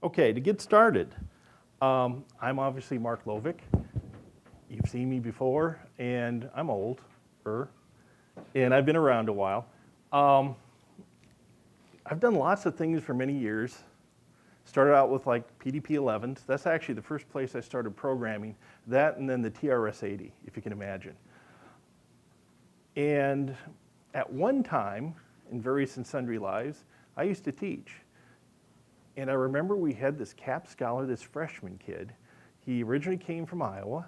Okay, to get started, I'm obviously Mark Lovik. You've seen me before, and I'm old, and I've been around a while. I've done lots of things for many years. Started out with like PDP-11s. That's actually the first place I started programming. That and then the TRS-80, if you can imagine. And at one time, in various and sundry lives, I used to teach. And I remember we had this CAP scholar, this freshman kid. He originally came from Iowa.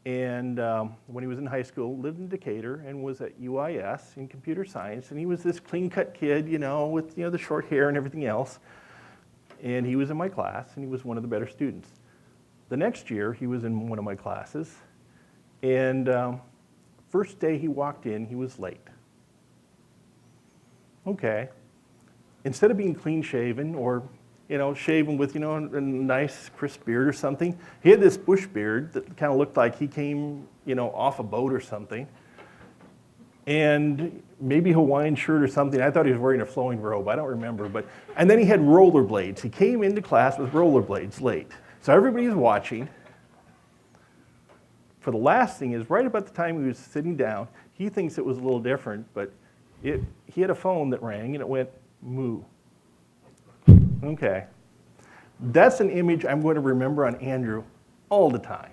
And when he was in high school, lived in Decatur and was at UIS in computer science. And he was this clean-cut kid, you know, with the short hair and everything else. And he was in my class, and he was one of the better students. The next year, he was in one of my classes. And first day he walked in, he was late. Okay. Instead of being clean-shaven or, shaven with, a nice crisp beard or something, he had this bush beard that kind of looked like he came, off a boat or something. And maybe a Hawaiian shirt or something. I thought he was wearing a flowing robe. I don't remember. And then he had rollerblades. He came into class with rollerblades late. So everybody's watching. For the last thing is, right about the time he was sitting down, he thinks it was a little different, but he had a phone that rang, and it went, moo. Okay. That's an image I'm going to remember on Andrew all the time.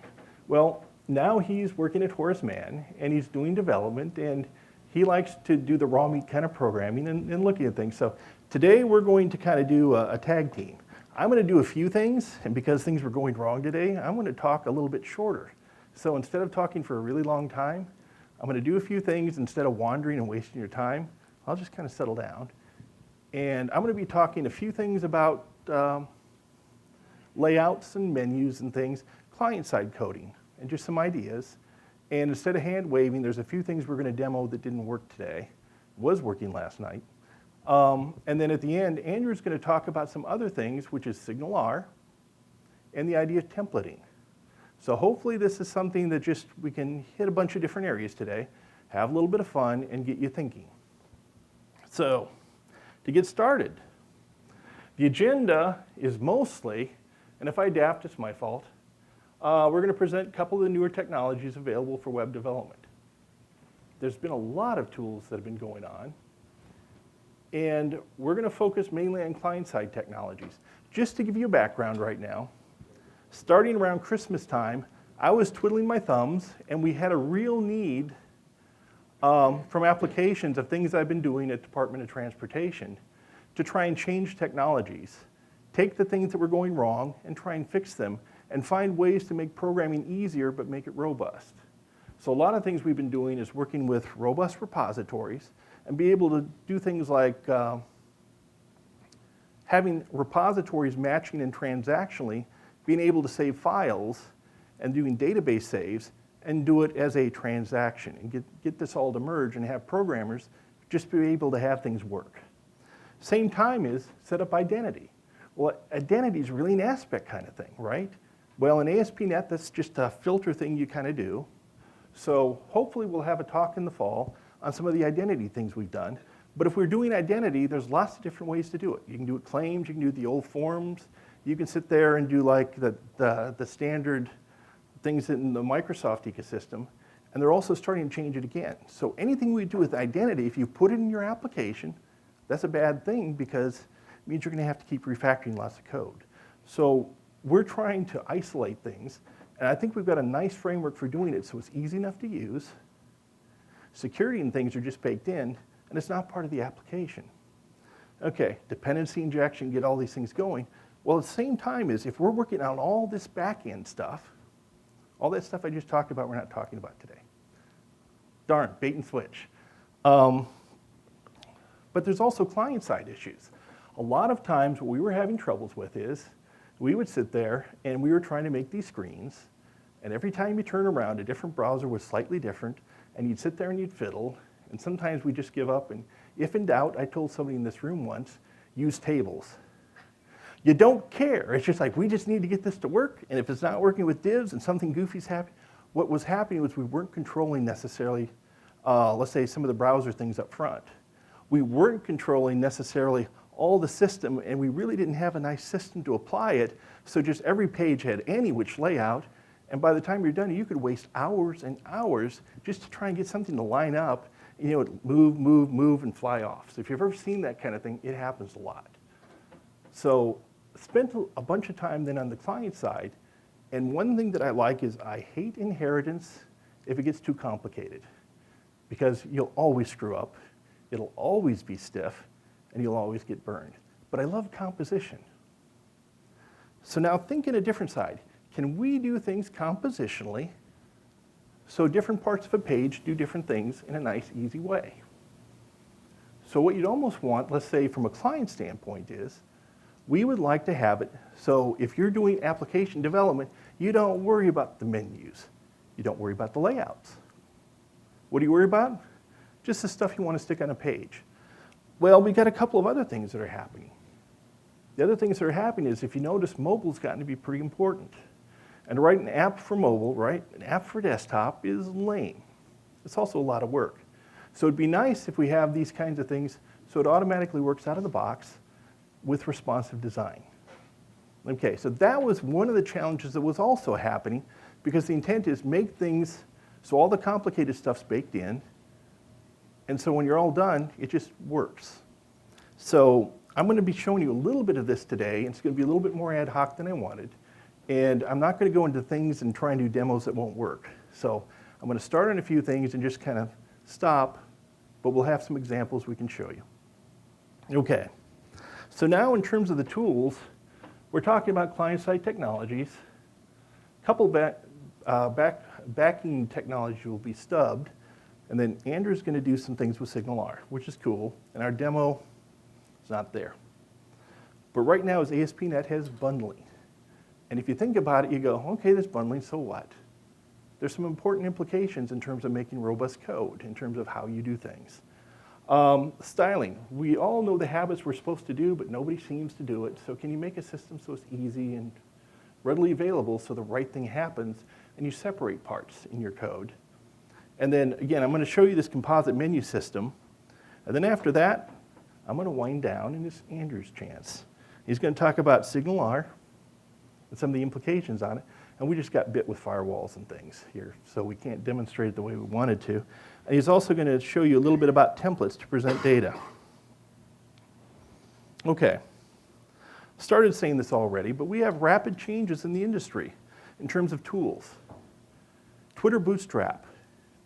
Well, now he's working at Horace Mann, and he's doing development, and he likes to do the raw meat kind of programming and looking at things. So today we're going to kind of do a tag team. I'm going to do a few things, and because things were going wrong today, I'm going to talk a little bit shorter. So instead of talking for a really long time, I'm going to do a few things instead of wandering and wasting your time. I'll just kind of settle down. And I'm going to be talking a few things about layouts and menus and things, client-side coding, and just some ideas. And instead of hand waving, there's a few things we're going to demo that didn't work today. Was working last night. And then at the end, Andrew's going to talk about some other things, which is SignalR and the idea of templating. So hopefully this is something that we can hit a bunch of different areas today, have a little bit of fun, and get you thinking. So, to get started, the agenda is mostly, and if I adapt, it's my fault, we're going to present a couple of the newer technologies available for web development. There's been a lot of tools that have been going on, and we're going to focus mainly on client-side technologies. Just to give you a background right now, starting around Christmas time, I was twiddling my thumbs, and we had a real need from applications of things I've been doing at Department of Transportation to try and change technologies, take the things that were going wrong and try and fix them, and find ways to make programming easier but make it robust. So a lot of things we've been doing is working with robust repositories and be able to do things like having repositories matching and transactionally, being able to save files and doing database saves and do it as a transaction and get this all to merge and have programmers just be able to have things work. Same time is set up identity. Well, identity is really an aspect kind of thing, right? Well, in ASP.NET, that's just a filter thing you kind of do. So hopefully we'll have a talk in the fall on some of the identity things we've done. But if we're doing identity, there's lots of different ways to do it. You can do it claims, you can do the old forms, you can sit there and do like the standard things in the Microsoft ecosystem, and they're also starting to change it again. So anything we do with identity, if you put it in your application, that's a bad thing because it means you're going to have to keep refactoring lots of code. So we're trying to isolate things, and I think we've got a nice framework for doing it so it's easy enough to use. Security and things are just baked in, and it's not part of the application. Okay, dependency injection, get all these things going. Well, at the same time is if we're working on all this back-end stuff, all that stuff I just talked about, we're not talking about today. Darn, bait and switch. But there's also client-side issues. A lot of times what we were having troubles with is we would sit there and we were trying to make these screens, and every time you turn around, a different browser was slightly different, and you'd sit there and you'd fiddle, and sometimes we just give up, and if in doubt, I told somebody in this room once, use tables. You don't care. It's just like, we just need to get this to work, and if it's not working with divs and something goofy's happening, what was happening was we weren't controlling necessarily, let's say, some of the browser things up front. We weren't controlling necessarily all the system, and we really didn't have a nice system to apply it, so just every page had any which layout, and by the time you're done, you could waste hours and hours just to try and get something to line up, and, you know, move, move, move, and fly off. So if you've ever seen that kind of thing, it happens a lot. So spent a bunch of time then on the client side, and one thing that I like is I hate inheritance if it gets too complicated, because you'll always screw up, it'll always be stiff, and you'll always get burned. But I love composition. So now think in a different side. Can we do things compositionally so different parts of a page do different things in a nice, easy way? So what you'd almost want, let's say from a client standpoint, is we would like to have it so if you're doing application development, you don't worry about the menus. You don't worry about the layouts. What do you worry about? Just the stuff you want to stick on a page. Well, we got a couple of other things that are happening. The other things that are happening is, if you notice, mobile's gotten to be pretty important. And to write an app for mobile, right, an app for desktop is lame. It's also a lot of work. So it'd be nice if we have these kinds of things so it automatically works out of the box with responsive design. Okay, so that was one of the challenges that was also happening, because the intent is make things so all the complicated stuff's baked in, and so when you're all done, it just works. So I'm going to be showing you a little bit of this today, and it's going to be a little bit more ad hoc than I wanted. And I'm not going to go into things and try and do demos that won't work. So I'm going to start on a few things and just kind of stop, but we'll have some examples we can show you. Okay, so now in terms of the tools, we're talking about client-side technologies. A couple backing technology will be stubbed, and then Andrew's going to do some things with SignalR, which is cool, and our demo is not there. But right now is ASP.NET has bundling. And if you think about it, you go, okay, there's bundling, so what? There's some important implications in terms of making robust code, in terms of how you do things. Styling. We all know the habits we're supposed to do, but nobody seems to do it. So can you make a system so it's easy and readily available so the right thing happens, and you separate parts in your code? And then, again, I'm going to show you this composite menu system. And then after that, I'm going to wind down, and it's Andrew's chance. He's going to talk about SignalR and some of the implications on it. And we just got bit with firewalls and things here, so we can't demonstrate it the way we wanted to. And he's also going to show you a little bit about templates to present data. Okay. Started saying this already, but we have rapid changes in the industry in terms of tools. Twitter Bootstrap,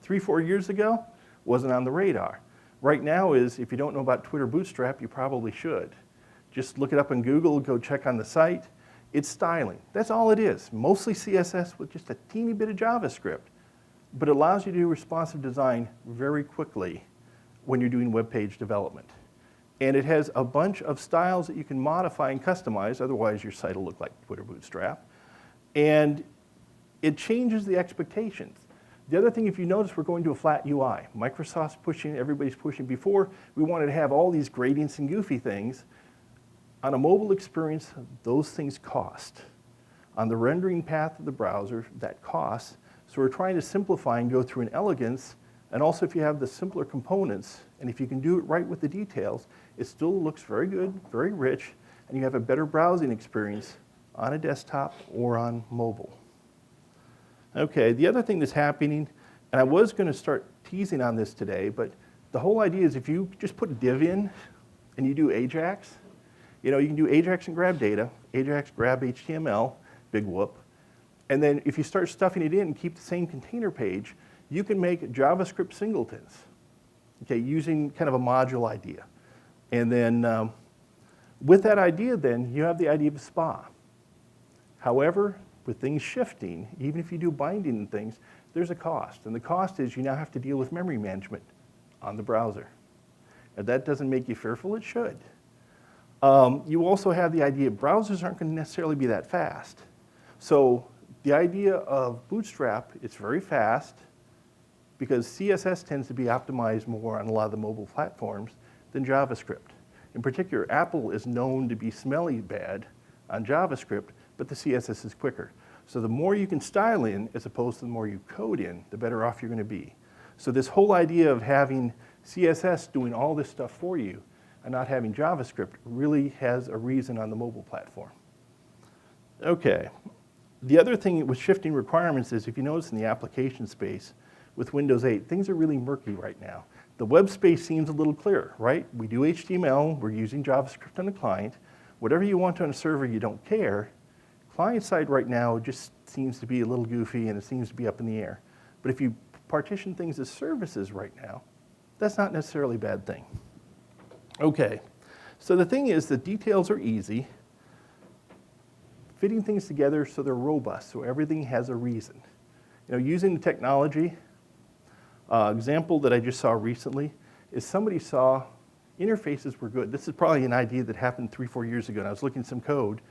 3-4 years ago, wasn't on the radar. Right now is, if you don't know about Twitter Bootstrap, you probably should. Just look it up on Google, go check on the site. It's styling. That's all it is. Mostly CSS with just a teeny bit of JavaScript. But it allows you to do responsive design very quickly when you're doing web page development. And it has a bunch of styles that you can modify and customize, otherwise your site will look like Twitter Bootstrap. And it changes the expectations. The other thing, if you notice, we're going to a flat UI. Microsoft's pushing, everybody's pushing. Before, we wanted to have all these gradients and goofy things. On a mobile experience, those things cost. On the rendering path of the browser, that costs. So we're trying to simplify and go through an elegance, and also if you have the simpler components, and if you can do it right with the details, it still looks very good, very rich, and you have a better browsing experience on a desktop or on mobile. Okay, the other thing that's happening, and I was going to start teasing on this today, but the whole idea is if you just put a div in and you do Ajax, you know, you can do Ajax and grab data, Ajax grab HTML, big whoop. And then if you start stuffing it in and keep the same container page, you can make JavaScript singletons, okay, using kind of a module idea. And then with that idea then, you have the idea of a SPA. However, with things shifting, even if you do binding and things, there's a cost. And the cost is you now have to deal with memory management on the browser. And that doesn't make you fearful, it should. You also have the idea browsers aren't going to necessarily be that fast. So the idea of Bootstrap, it's very fast because CSS tends to be optimized more on a lot of the mobile platforms than JavaScript. In particular, Apple is known to be smelly bad on JavaScript, but the CSS is quicker. So the more you can style in as opposed to the more you code in, the better off you're going to be. So this whole idea of having CSS doing all this stuff for you, and not having JavaScript really has a reason on the mobile platform. Okay, the other thing with shifting requirements is, if you notice in the application space with Windows 8, things are really murky right now. The web space seems a little clearer, right? We do HTML, we're using JavaScript on the client. Whatever you want on a server, you don't care. Client side right now just seems to be a little goofy and it seems to be up in the air. But if you partition things as services right now, that's not necessarily a bad thing. Okay, so the thing is, the details are easy. Fitting things together so they're robust, so everything has a reason. You know, using the technology, example that I just saw recently is somebody saw interfaces were good. This is probably an idea that happened 3-4 years ago, and I was looking at some code.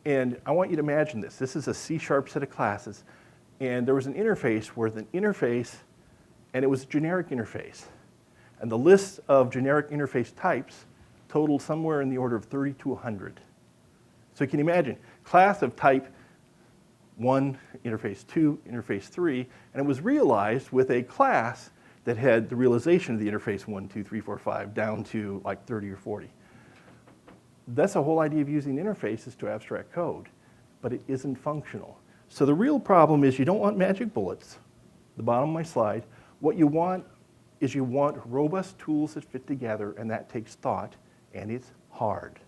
And I want you to imagine this. This is a C# set of classes. And there was an interface where the interface, and it was a generic interface. And the list of generic interface types totaled somewhere in the order of 30 to 100. So you can imagine, class of type 1, interface 2, interface 3, and it was realized with a class that had the realization of the interface 1, 2, 3, 4, 5 down to like 30 or 40. That's the whole idea of using interfaces to abstract code, but it isn't functional. So the real problem is you don't want magic bullets, the bottom of my slide. What you want is you want robust tools that fit together, and that takes thought, and it's hard.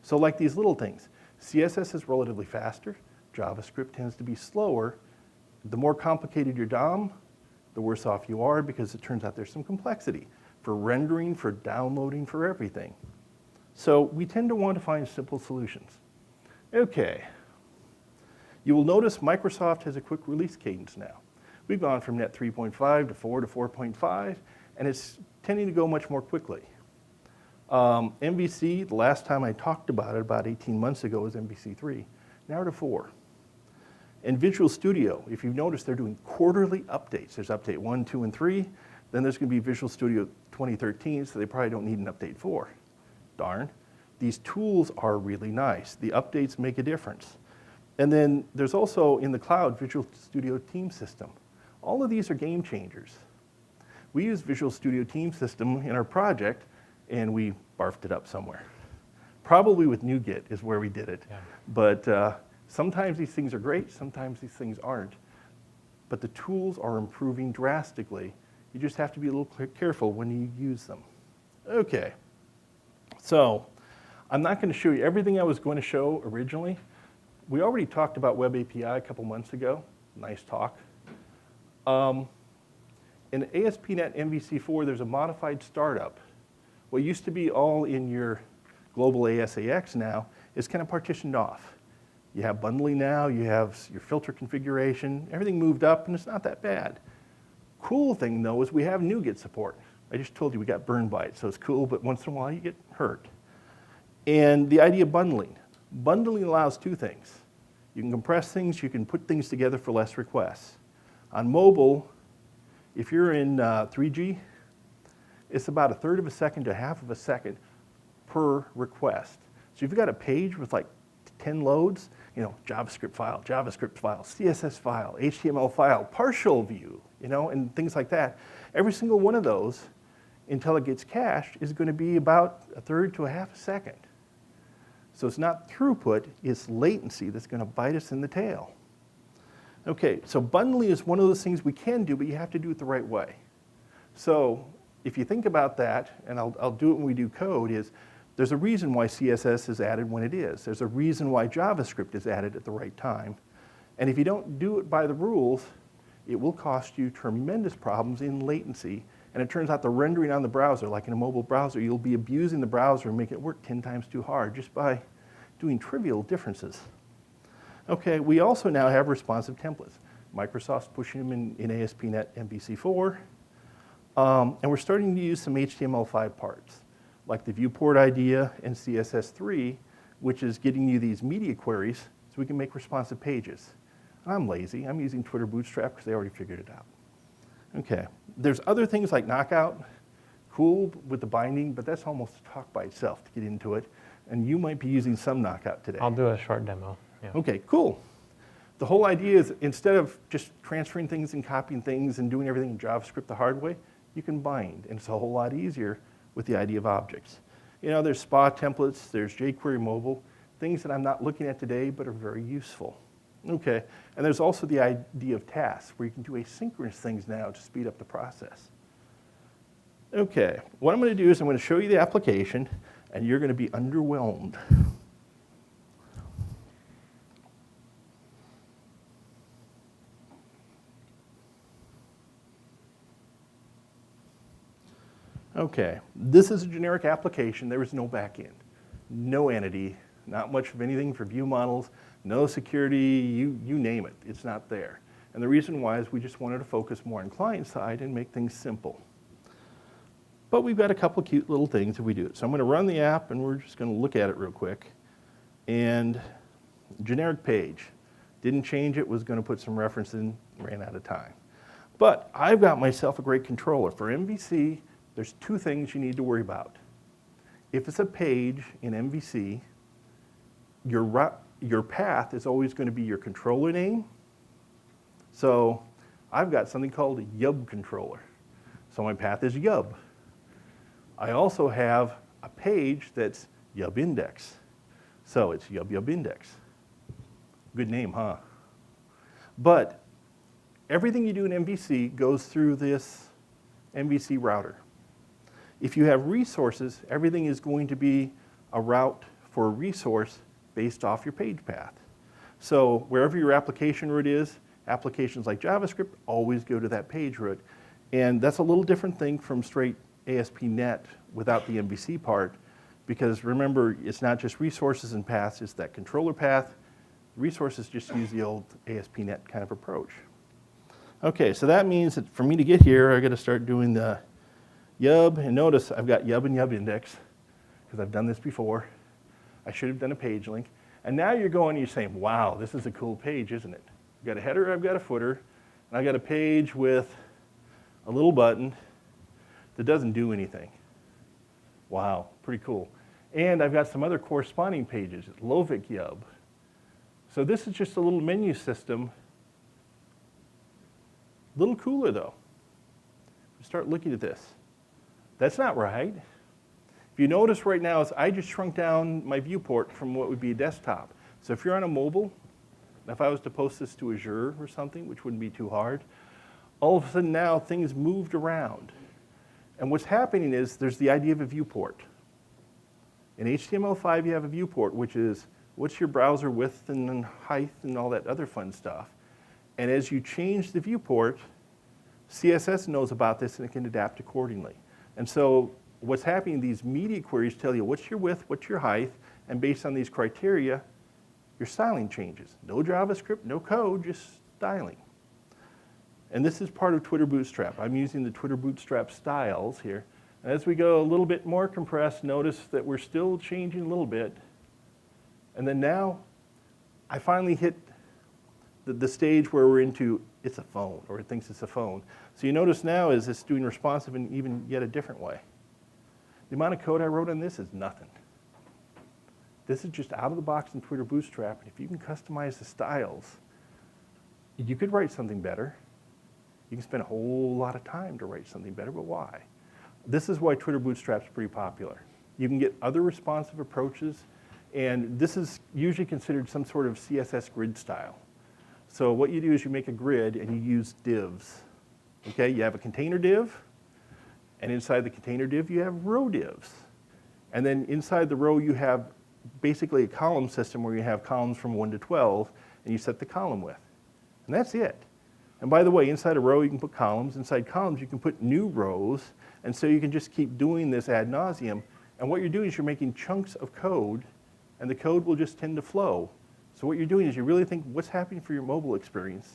So like these little things, CSS is relatively faster, JavaScript tends to be slower. The more complicated your DOM, the worse off you are, because it turns out there's some complexity for rendering, for downloading, for everything. So we tend to want to find simple solutions. Okay. You will notice Microsoft has a quick release cadence now. We've gone from Net 3.5 to 4 to 4.5, and it's tending to go much more quickly. MVC, the last time I talked about it, about 18 months ago, was MVC 3. Now we're to 4. And Visual Studio, if you've noticed, they're doing quarterly updates. There's update 1, 2, and 3. Then there's going to be Visual Studio 2013, so they probably don't need an update 4. Darn. These tools are really nice. The updates make a difference. And then there's also, in the cloud, Visual Studio Team System. All of these are game changers. We use Visual Studio Team System in our project, and we barfed it up somewhere. Probably with NuGet is where we did it. Yeah. But sometimes these things are great, sometimes these things aren't. But the tools are improving drastically. You just have to be a little careful when you use them. Okay. So I'm not going to show you everything I was going to show originally. We already talked about Web API a couple months ago. Nice talk. In ASP.NET MVC4, there's a modified startup. What used to be all in your global ASAX now is kind of partitioned off. You have bundling now, you have your filter configuration, everything moved up, and it's not that bad. Cool thing, though, is we have NuGet support. I just told you we got burned by it, so it's cool, but once in a while you get hurt. And the idea of bundling. Bundling allows two things. You can compress things, you can put things together for less requests. On mobile, if you're in 3G, it's about 1/3 of a second to 1/2 of a second per request. So if you've got a page with like 10 loads, you know, JavaScript file, CSS file, HTML file, partial view, you know, and things like that. Every single one of those, until it gets cached, is going to be about 1/3 to 1/2 a second. So it's not throughput, it's latency that's going to bite us in the tail. Okay, so bundling is one of those things we can do, but you have to do it the right way. So if you think about that, and I'll do it when we do code, is there's a reason why CSS is added when it is. There's a reason why JavaScript is added at the right time. And if you don't do it by the rules, it will cost you tremendous problems in latency. And it turns out the rendering on the browser, like in a mobile browser, you'll be abusing the browser and making it work 10 times too hard just by doing trivial differences. Okay, we also now have responsive templates. Microsoft's pushing them in ASP.NET MVC4. And we're starting to use some HTML5 parts, like the viewport idea and CSS3, which is getting you these media queries so we can make responsive pages. And I'm lazy. I'm using Twitter Bootstrap because they already figured it out. Okay, there's other things like Knockout, cool with the binding, but that's almost a talk by itself to get into it. And you might be using some Knockout today. I'll do a short demo. Yeah. Okay, cool. The whole idea is instead of just transferring things and copying things and doing everything in JavaScript the hard way, you can bind, and it's a whole lot easier with the idea of objects. You know, there's SPA templates, there's jQuery mobile, things that I'm not looking at today but are very useful. Okay, and there's also the idea of tasks, where you can do asynchronous things now to speed up the process. Okay, what I'm going to do is I'm going to show you the application, and you're going to be underwhelmed. Okay, this is a generic application. There is no backend, no entity, not much of anything for view models, no security, you name it, it's not there. And the reason why is we just wanted to focus more on client side and make things simple. But we've got a couple of cute little things if we do it. So I'm going to run the app, and we're just going to look at it real quick. And generic page, didn't change it, was going to put some reference in, ran out of time. But I've got myself a great controller. For MVC, there's two things you need to worry about. If it's a page in MVC, your path is always going to be your controller name. So I've got something called a YUB controller. So my path is YUB. I also have a page that's YUB index. So it's YUB index. Good name, huh? But everything you do in MVC goes through this MVC router. If you have resources, everything is going to be a route for a resource based off your page path. So wherever your application route is, applications like JavaScript always go to that page route. And that's a little different thing from straight ASP.NET without the MVC part, because remember, it's not just resources and paths, it's that controller path. Resources just use the old ASP.NET kind of approach. Okay, so that means that for me to get here, I got to start doing the YUB, and notice I've got YUB and YUB index, because I've done this before. I should have done a page link. And now you're going and you're saying, wow, this is a cool page, isn't it? I've got a header, I've got a footer, and I've got a page with a little button that doesn't do anything. Wow, pretty cool. And I've got some other corresponding pages, Lovik YUB. So this is just a little menu system. A little cooler though. Start looking at this. That's not right. If you notice right now, I just shrunk down my viewport from what would be a desktop. So if you're on a mobile, if I was to post this to Azure or something, which wouldn't be too hard, all of a sudden now things moved around. And what's happening is there's the idea of a viewport. In HTML5 you have a viewport, which is what's your browser width and height and all that other fun stuff. And as you change the viewport, CSS knows about this and it can adapt accordingly. And so what's happening, these media queries tell you what's your width, what's your height, and based on these criteria, your styling changes. No JavaScript, no code, just styling. And this is part of Twitter Bootstrap. I'm using the Twitter Bootstrap styles here. And as we go a little bit more compressed, notice that we're still changing a little bit. And then now, I finally hit the stage where we're into it's a phone, or it thinks it's a phone. So you notice now is it's doing responsive in even yet a different way. The amount of code I wrote on this is nothing. This is just out of the box in Twitter Bootstrap, and if you can customize the styles, you could write something better. You can spend a whole lot of time to write something better, but why? This is why Twitter Bootstrap's pretty popular. You can get other responsive approaches, and this is usually considered some sort of CSS grid style. So what you do is you make a grid and you use divs. Okay, you have a container div, and inside the container div you have row divs. And then inside the row you have basically a column system where you have columns from 1 to 12, and you set the column width. And that's it. And by the way, inside a row you can put columns, inside columns you can put new rows, and so you can just keep doing this ad nauseum. And what you're doing is you're making chunks of code, and the code will just tend to flow. So what you're doing is you really think what's happening for your mobile experience,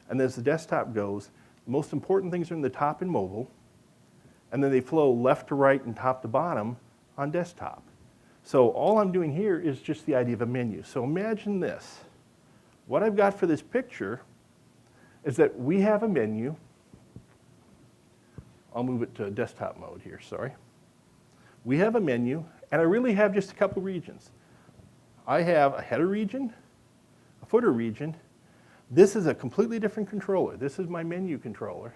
and as the desktop goes, the most important things are in the top in mobile, and then they flow left to right and top to bottom on desktop. So all I'm doing here is just the idea of a menu. So imagine this. What I've got for this picture is that we have a menu. I'll move it to desktop mode here, sorry. We have a menu, and I really have just a couple regions. I have a header region, a footer region. This is a completely different controller. This is my menu controller.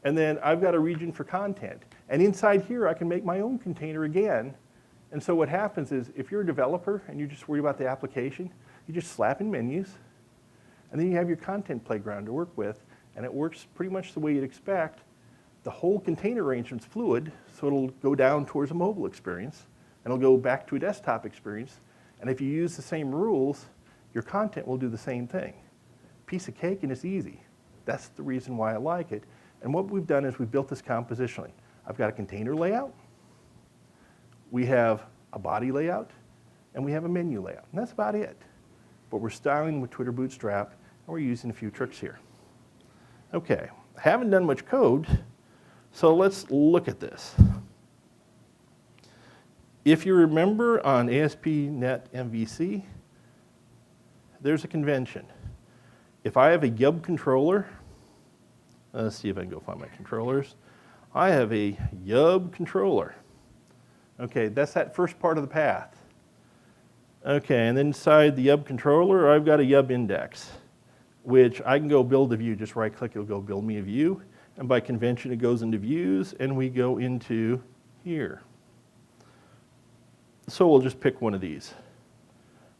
And then I've got a region for content. And inside here, I can make my own container again. And so what happens is, if you're a developer and you're just worried about the application, you just slap in menus, and then you have your content playground to work with, and it works pretty much the way you'd expect. The whole container arrangement's fluid, so it'll go down towards a mobile experience, and it'll go back to a desktop experience. And if you use the same rules, your content will do the same thing. Piece of cake, and it's easy. That's the reason why I like it. And what we've done is we've built this compositionally. I've got a container layout, we have a body layout, and we have a menu layout. And that's about it. But we're styling with Twitter Bootstrap, and we're using a few tricks here. Okay, I haven't done much code, so let's look at this. If you remember on ASP.NET MVC, there's a convention. If I have a YUB controller, let's see if I can go find my controllers. I have a YUB controller. Okay, that's that first part of the path. Okay, and then inside the YUB controller, I've got a YUB index, which I can go build a view. Just right-click, it'll go build me a view. And by convention, it goes into views, and we go into here. So we'll just pick one of these.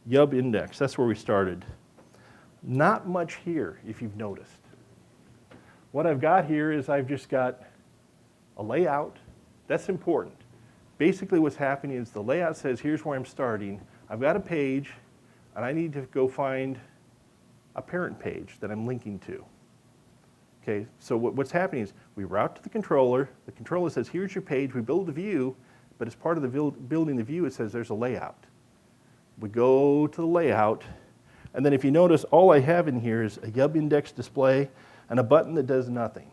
YUB index, that's where we started. Not much here, if you've noticed. What I've got here is I've just got a layout. That's important. Basically what's happening is the layout says, here's where I'm starting. I've got a page, and I need to go find a parent page that I'm linking to. Okay, so what's happening is we route to the controller says, here's your page, we build the view, but as part of the building the view, it says there's a layout. We go to the layout, and then if you notice, all I have in here is a YUB index display and a button that does nothing.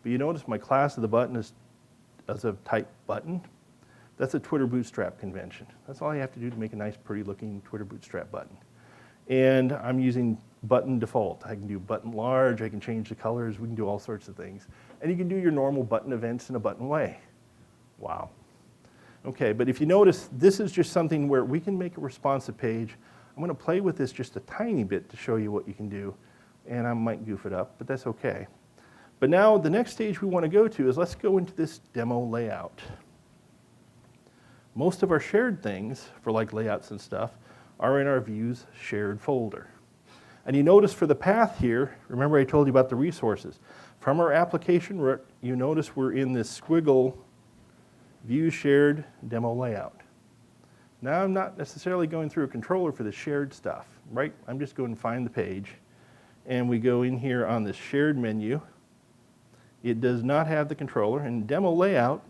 But you notice my class of the button is as a type button. That's a Twitter Bootstrap convention. That's all you have to do to make a nice, pretty looking Twitter Bootstrap button. And I'm using button default. I can do button large, I can change the colors, we can do all sorts of things. And you can do your normal button events in a button way. Wow. Okay, but if you notice, this is just something where we can make a responsive page. I'm going to play with this just a tiny bit to show you what you can do. And I might goof it up, but that's okay. But now the next stage we want to go to is let's go into this demo layout. Most of our shared things for like layouts and stuff are in our views shared folder. And you notice for the path here, remember I told you about the resources. From our application, you notice we're in this squiggle view shared demo layout. Now I'm not necessarily going through a controller for the shared stuff, right? I'm just going to find the page, and we go in here on this shared menu. It does not have the controller, and demo layout,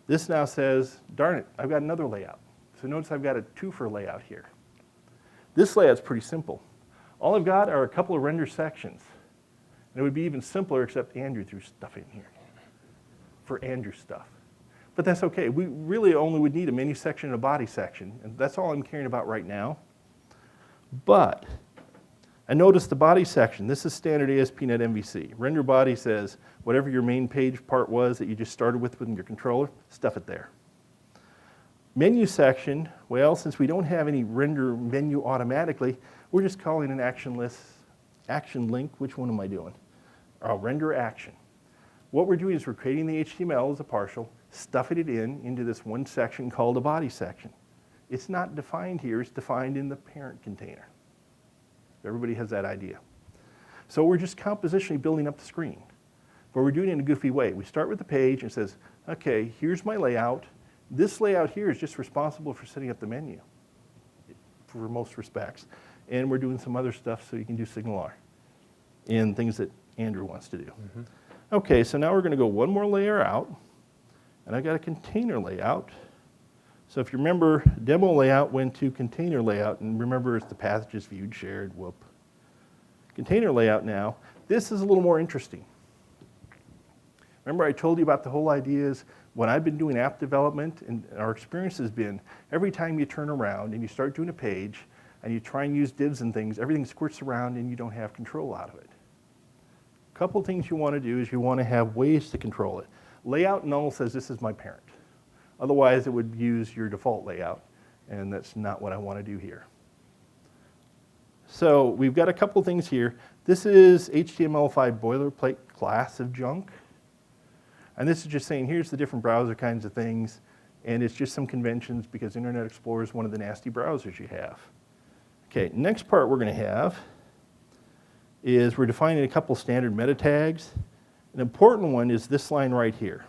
this now says, darn it, I've got another layout. So notice I've got a twofer layout here. This layout's pretty simple. All I've got are a couple of render sections. And it would be even simpler, except Andrew threw stuff in here for Andrew's stuff. But that's okay. We really only would need a menu section and a body section, and that's all I'm caring about right now. But, and notice the body section. This is standard ASP.NET MVC. Render body says whatever your main page part was that you just started with your controller, stuff it there. Menu section, well, since we don't have any render menu automatically, we're just calling an action link. Which one am I doing? Render action. What we're doing is we're creating the HTML as a partial, stuffing it into this one section called a body section. It's not defined here, it's defined in the parent container. Everybody has that idea. So we're just compositionally building up the screen. But we're doing it in a goofy way. We start with the page and it says, okay, here's my layout. This layout here is just responsible for setting up the menu for most respects. And we're doing some other stuff so you can do SignalR and things that Andrew wants to do. Mm-hmm. Okay, so now we're going to go one more layer out. And I've got a container layout. So if you remember, demo layout went to container layout. And remember, it's the path just viewed, shared, whoop. Container layout now. This is a little more interesting. Remember I told you about the whole idea is when I've been doing app development, and our experience has been every time you turn around and you start doing a page and you try and use divs and things, everything squirts around and you don't have control out of it. A couple things you want to do is you want to have ways to control it. Layout null says this is my parent. Otherwise it would use your default layout, and that's not what I want to do here. So we've got a couple things here. This is HTML5 boilerplate class of junk. And this is just saying, here's the different browser kinds of things, and it's just some conventions because Internet Explorer is one of the nasty browsers you have. Okay, next part we're going to have is we're defining a couple standard meta tags. An important one is this line right here.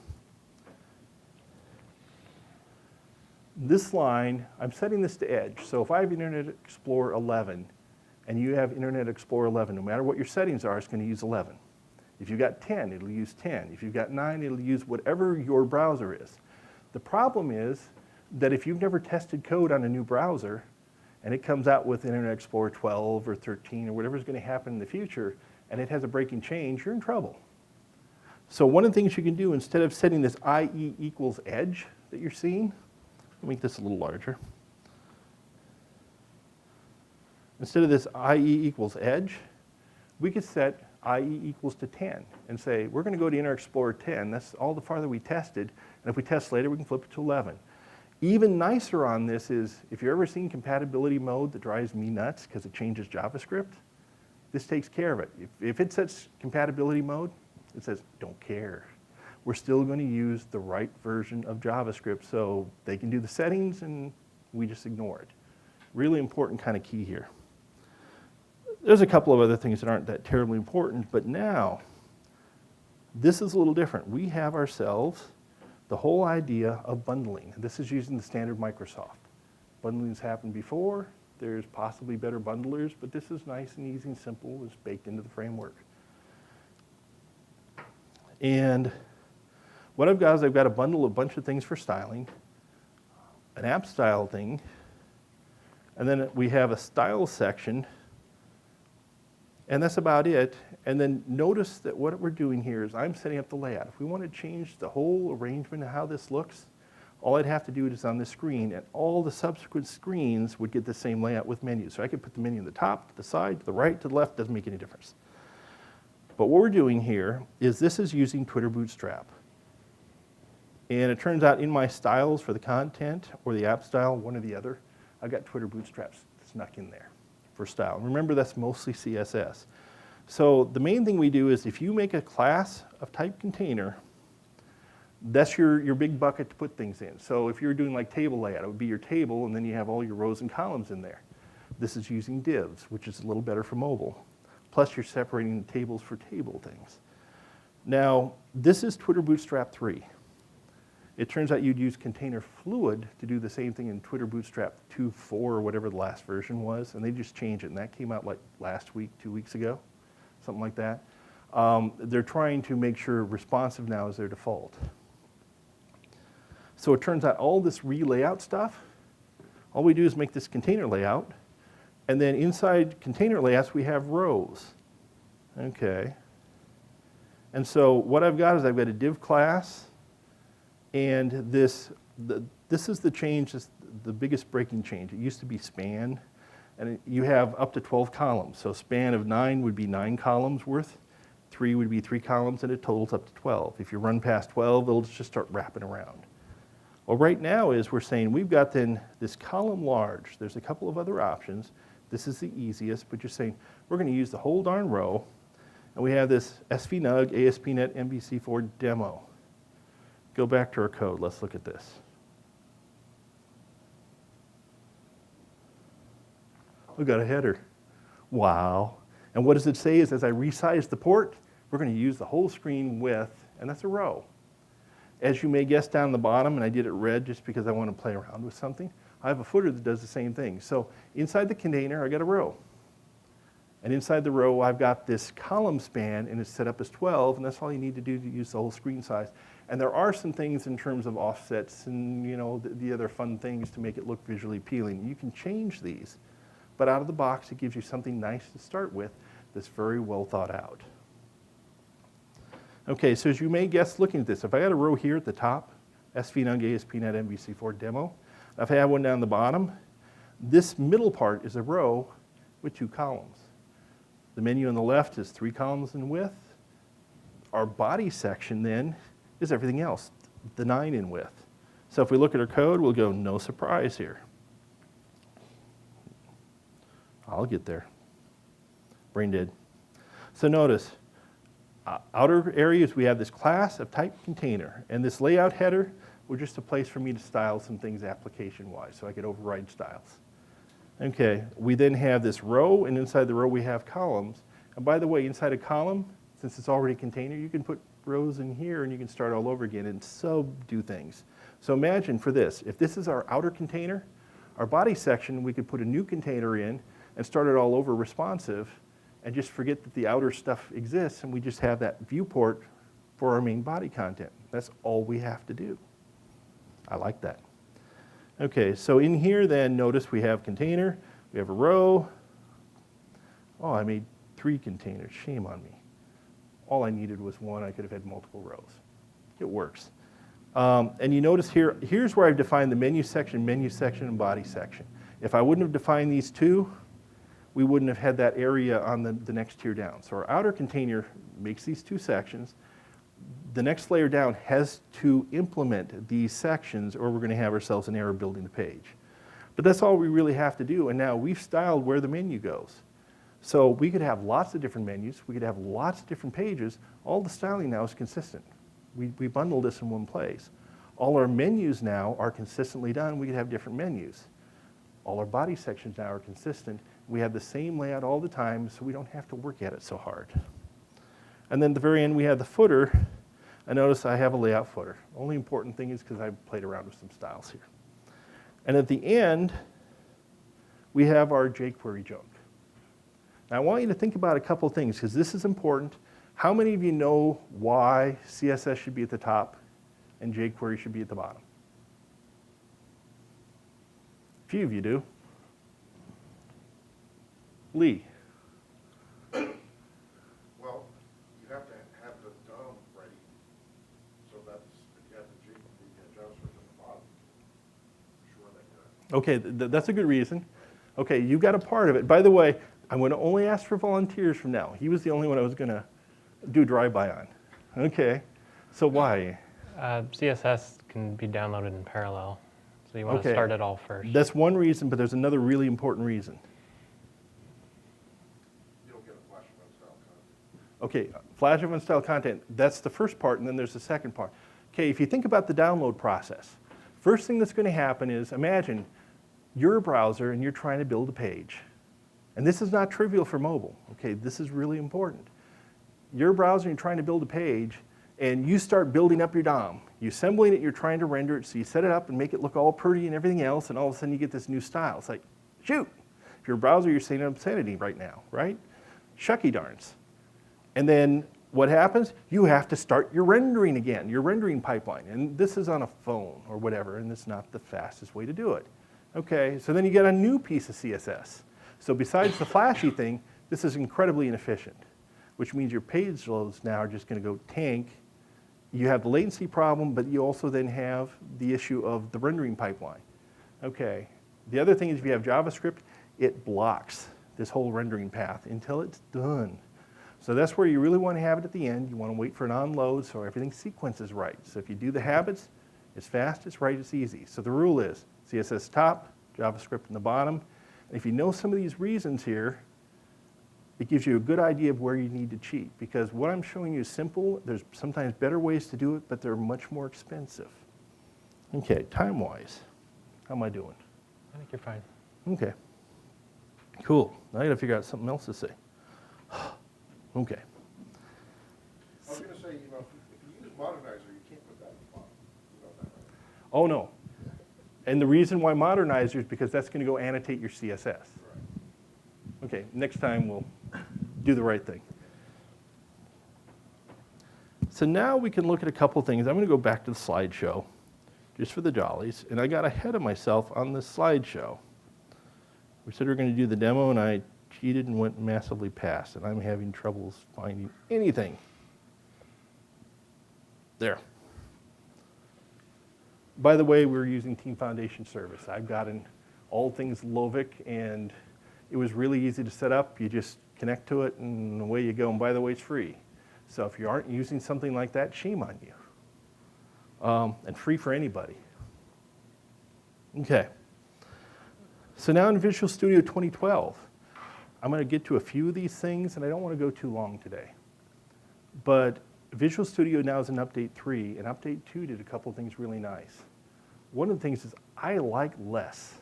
This line, I'm setting this to Edge. So if I have Internet Explorer 11 and you have Internet Explorer 11, no matter what your settings are, it's going to use 11. If you've got 10, it'll use 10. If you've got 9, it'll use whatever your browser is. The problem is that if you've never tested code on a new browser and it comes out with Internet Explorer 12 or 13 or whatever's going to happen in the future and it has a breaking change, you're in trouble. So one of the things you can do, instead of setting this IE equals edge that you're seeing, let me make this a little larger. Instead of this IE equals edge, we could set IE equals to 10 and say, we're going to go to Internet Explorer 10. That's all the farther we tested. And if we test later, we can flip it to 11. Even nicer on this is, if you've ever seen compatibility mode that drives me nuts because it changes JavaScript, this takes care of it. If it sets compatibility mode, it says, don't care. We're still going to use the right version of JavaScript so they can do the settings and we just ignore it. Really important kind of key here. There's a couple of other things that aren't that terribly important, but now this is a little different. We have ourselves the whole idea of bundling. This is using the standard Microsoft. Bundling's happened before. There's possibly better bundlers, but this is nice and easy and simple. It's baked into the framework. And what I've got is I've got a bundle of a bunch of things for styling, an app style thing, and then we have a style section, and that's about it. And then notice that what we're doing here is I'm setting up the layout. If we want to change the whole arrangement of how this looks, all I'd have to do is on this screen, and all the subsequent screens would get the same layout with menus. So I could put the menu on the top, to the side, to the right, to the left, doesn't make any difference. But what we're doing here is this is using Twitter Bootstrap. And it turns out in my styles for the content or the app style, one or the other, I've got Twitter Bootstrap snuck in there for style. Remember, that's mostly CSS. So the main thing we do is if you make a class of type container, that's your big bucket to put things in. So if you're doing like table layout, it would be your table, and then you have all your rows and columns in there. This is using divs, which is a little better for mobile. Plus, you're separating the tables for table things. Now, this is Twitter Bootstrap 3. It turns out you'd use Container Fluid to do the same thing in Twitter Bootstrap 2.4 or whatever the last version was, and they just changed it, and that came out like last week, 2 weeks ago, something like that. They're trying to make sure responsive now is their default. So it turns out all this re-layout stuff, all we do is make this container layout, and then inside container layouts we have rows. Okay. And so what I've got is I've got a div class, and this is the change, the biggest breaking change. It used to be span, and you have up to 12 columns. So span of 9 would be 9 columns worth, 3 would be 3 columns, and it totals up to 12. If you run past 12, it'll just start wrapping around. Well, right now is we're saying we've got then this column large. There's a couple of other options. This is the easiest, but you're saying we're going to use the whole darn row, and we have this SVNUG ASP.NET MVC4 demo. Go back to our code. Let's look at this. We've got a header. Wow. And what does it say is as I resize the port, we're going to use the whole screen width, and that's a row. As you may guess down the bottom, and I did it red just because I want to play around with something, I have a footer that does the same thing. So inside the container, I got a row. And inside the row, I've got this column span, and it's set up as 12, and that's all you need to do to use the whole screen size. And there are some things in terms of offsets and the other fun things to make it look visually appealing. You can change these, but out of the box, it gives you something nice to start with that's very well thought out. Okay, so as you may guess looking at this, if I got a row here at the top, SVNUG ASP.NET MVC4 demo, if I have one down the bottom, this middle part is a row with 2 columns. The menu on the left is 3 columns in width. Our body section then is everything else, the 9 in width. So if we look at our code, we'll go, no surprise here. I'll get there. Brain dead. So notice, outer areas, we have this class of type container, and this layout header was just a place for me to style some things application-wise, so I could override styles. Okay, we then have this row, and inside the row we have columns. And by the way, inside a column, since it's already a container, you can put rows in here and you can start all over again and subdo things. So imagine for this, if this is our outer container, our body section, we could put a new container in and start it all over responsive and just forget that the outer stuff exists, and we just have that viewport for our main body content. That's all we have to do. I like that. Okay, so in here then, notice we have container, we have a row. Oh, I made 3 containers, shame on me. All I needed was 1, I could have had multiple rows. It works. And you notice here, here's where I've defined the menu section, and body section. If I wouldn't have defined these 2, we wouldn't have had that area on the next tier down. So our outer container makes these 2 sections. The next layer down has to implement these sections, or we're going to have ourselves an error building the page. But that's all we really have to do, and now we've styled where the menu goes. So we could have lots of different menus, we could have lots of different pages. All the styling now is consistent. We bundled this in one place. All our menus now are consistently done. We could have different menus. All our body sections now are consistent. We have the same layout all the time, so we don't have to work at it so hard. And then at the very end, we have the footer. And notice I have a layout footer. Only important thing is because I played around with some styles here. And at the end, we have our jQuery junk. Now I want you to think about a couple of things, because this is important. How many of you know why CSS should be at the top and jQuery should be at the bottom? A few of you do. Lee. Well, you have to have the DOM ready. So that's, if you have the JavaScript at the bottom, sure they do it. Okay, that's a good reason. Okay, you got a part of it. By the way, I'm going to only ask for volunteers from now. He was the only one I was going to do drive-by on. Okay, so why? CSS can be downloaded in parallel, so you want to start it all first. That's one reason, but there's another really important reason. You don't get a flash event style content. Okay, flash event style content, that's the first part, and then there's the second part. Okay, if you think about the download process, first thing that's going to happen is, imagine you're a browser and you're trying to build a page. And this is not trivial for mobile, okay? This is really important. You're a browser and you're trying to build a page, and you start building up your DOM. You're assembling it, you're trying to render it, so you set it up and make it look all pretty and everything else, and all of a sudden you get this new style. It's like, shoot. If you're a browser, you're saying obscenity right now, right? Shucky darns. And then what happens? You have to start your rendering again, your rendering pipeline. And this is on a phone or whatever, and it's not the fastest way to do it. Okay, so then you get a new piece of CSS. So besides the flashy thing, this is incredibly inefficient, which means your page loads now are just going to go tank. You have the latency problem, but you also then have the issue of the rendering pipeline. Okay, the other thing is if you have JavaScript, it blocks this whole rendering path until it's done. So that's where you really want to have it at the end. You want to wait for an on-load so everything sequences right. So if you do the habits, it's fast, it's right, it's easy. So the rule is CSS top, JavaScript in the bottom. And if you know some of these reasons here, it gives you a good idea of where you need to cheat. Because what I'm showing you is simple. There's sometimes better ways to do it, but they're much more expensive. Okay, time-wise, how am I doing? I think you're fine. Okay, cool. Now I got to figure out something else to say. Okay. I was going to say, if you use Modernizer, you can't put that in the bottom. You know that, right? Oh, no. And the reason why Modernizer is because that's going to go annotate your CSS. Right. Okay, next time we'll do the right thing. So now we can look at a couple things. I'm going to go back to the slideshow, just for the jollies. And I got ahead of myself on the slideshow. We said we were going to do the demo, and I cheated and went massively past, and I'm having troubles finding anything. There. By the way, we're using Team Foundation service. I've gotten all things Lovik, and it was really easy to set up. You just connect to it, and away you go. And by the way, it's free. So if you aren't using something like that, shame on you. And free for anybody. Okay. So now in Visual Studio 2012, I'm going to get to a few of these things, and I don't want to go too long today. But Visual Studio now is in Update 3, and Update 2 did a couple things really nice. One of the things is I like less.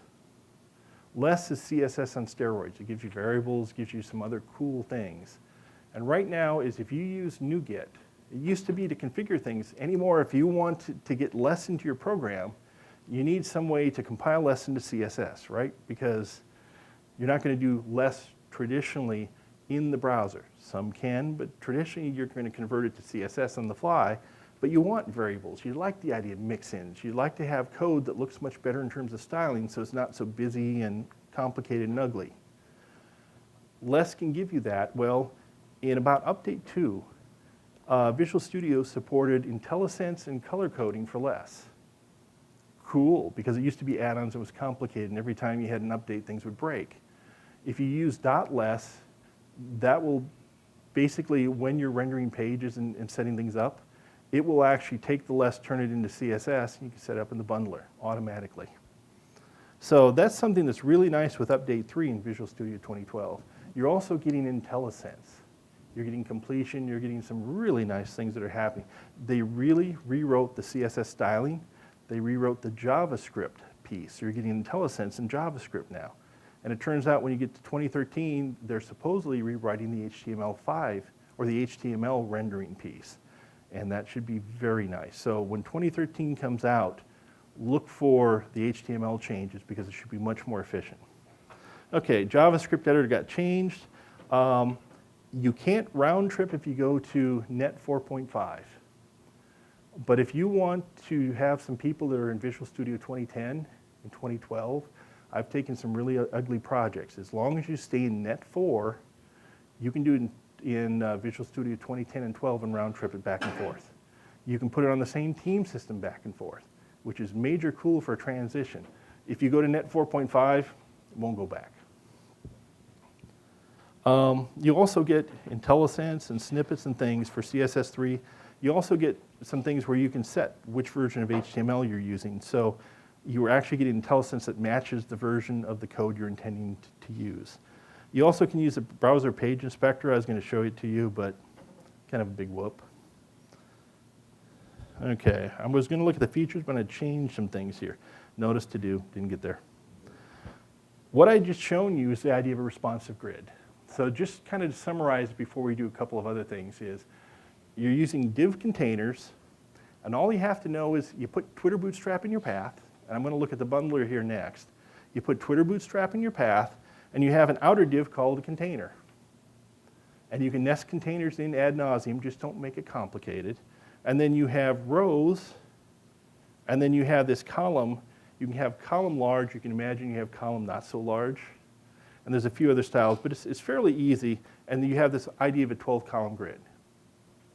Less is CSS on steroids. It gives you variables, gives you some other cool things. And right now is if you use NuGet, it used to be to configure things. Anymore, if you want to get less into your program, you need some way to compile less into CSS, right? Because you're not going to do less traditionally in the browser. Some can, but traditionally you're going to convert it to CSS on the fly. But you want variables. You like the idea of mix-ins. You'd like to have code that looks much better in terms of styling so it's not so busy and complicated and ugly. Less can give you that. Well, in about Update 2, Visual Studio supported IntelliSense and color coding for less. Cool, because it used to be add-ons and it was complicated, and every time you had an update, things would break. If you use .less, that will basically, when you're rendering pages and setting things up, it will actually take the less, turn it into CSS, and you can set it up in the bundler automatically. So that's something that's really nice with Update 3 in Visual Studio 2012. You're also getting IntelliSense. You're getting completion. You're getting some really nice things that are happening. They really rewrote the CSS styling. They rewrote the JavaScript piece. You're getting IntelliSense in JavaScript now. And it turns out when you get to 2013, they're supposedly rewriting the HTML5 or the HTML rendering piece. And that should be very nice. So when 2013 comes out, look for the HTML changes because it should be much more efficient. Okay, JavaScript editor got changed. You can't round trip if you go to net 4.5. But if you want to have some people that are in Visual Studio 2010 and 2012, I've taken some really ugly projects. As long as you stay in net 4, you can do it in Visual Studio 2010 and 12 and round trip it back and forth. You can put it on the same team system back and forth, which is major cool for a transition. If you go to net 4.5, it won't go back. You also get IntelliSense and snippets and things for CSS3. You also get some things where you can set which version of HTML you're using. So you are actually getting IntelliSense that matches the version of the code you're intending to use. You also can use a browser page inspector. I was going to show it to you, but kind of a big whoop. Okay, I was going to look at the features, but I changed some things here. Notice to do, didn't get there. What I just shown you is the idea of a responsive grid. So just kind of to summarize before we do a couple of other things is you're using div containers, and all you have to know is you put Twitter Bootstrap in your path, and I'm going to look at the bundler here next. You put Twitter Bootstrap in your path, and you have an outer div called a container. And you can nest containers in ad nauseum, just don't make it complicated. And then you have rows, and then you have this column. You can have column large, you can imagine you have column not so large. And there's a few other styles, but it's fairly easy. And then you have this idea of a 12-column grid.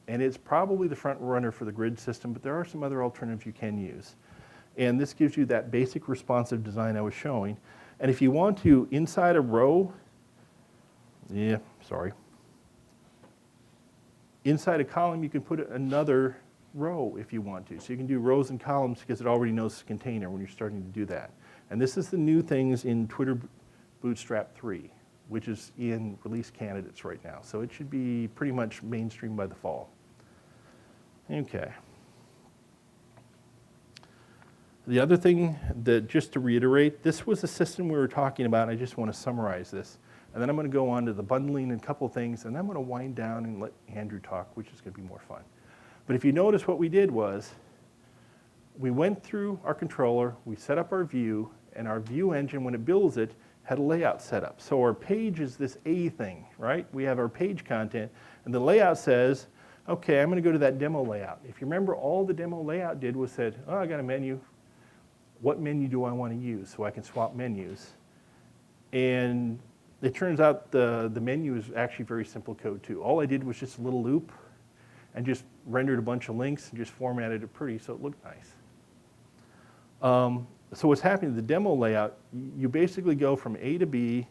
And it's probably the front runner for the grid system, but there are some other alternatives you can use. And this gives you that basic responsive design I was showing. And if you want to, inside a row, inside a column, you can put another row if you want to. So you can do rows and columns because it already knows the container when you're starting to do that. And this is the new things in Twitter Bootstrap 3, which is in release candidates right now. So it should be pretty much mainstream by the fall. Okay. The other thing that, just to reiterate, this was a system we were talking about, and I just want to summarize this. And then I'm going to go on to the bundling and a couple of things, and then I'm going to wind down and let Andrew talk, which is going to be more fun. But if you notice, what we did was we went through our controller, we set up our view, and our view engine, when it builds it, had a layout set up. So our page is this A thing, right? We have our page content, and the layout says, okay, I'm going to go to that demo layout. If you remember, all the demo layout did was said, oh, I got a menu. What menu do I want to use so I can swap menus? And it turns out the menu is actually very simple code too. All I did was just a little loop and just rendered a bunch of links and just formatted it pretty so it looked nice. So what's happening in the demo layout, you basically go from A to B,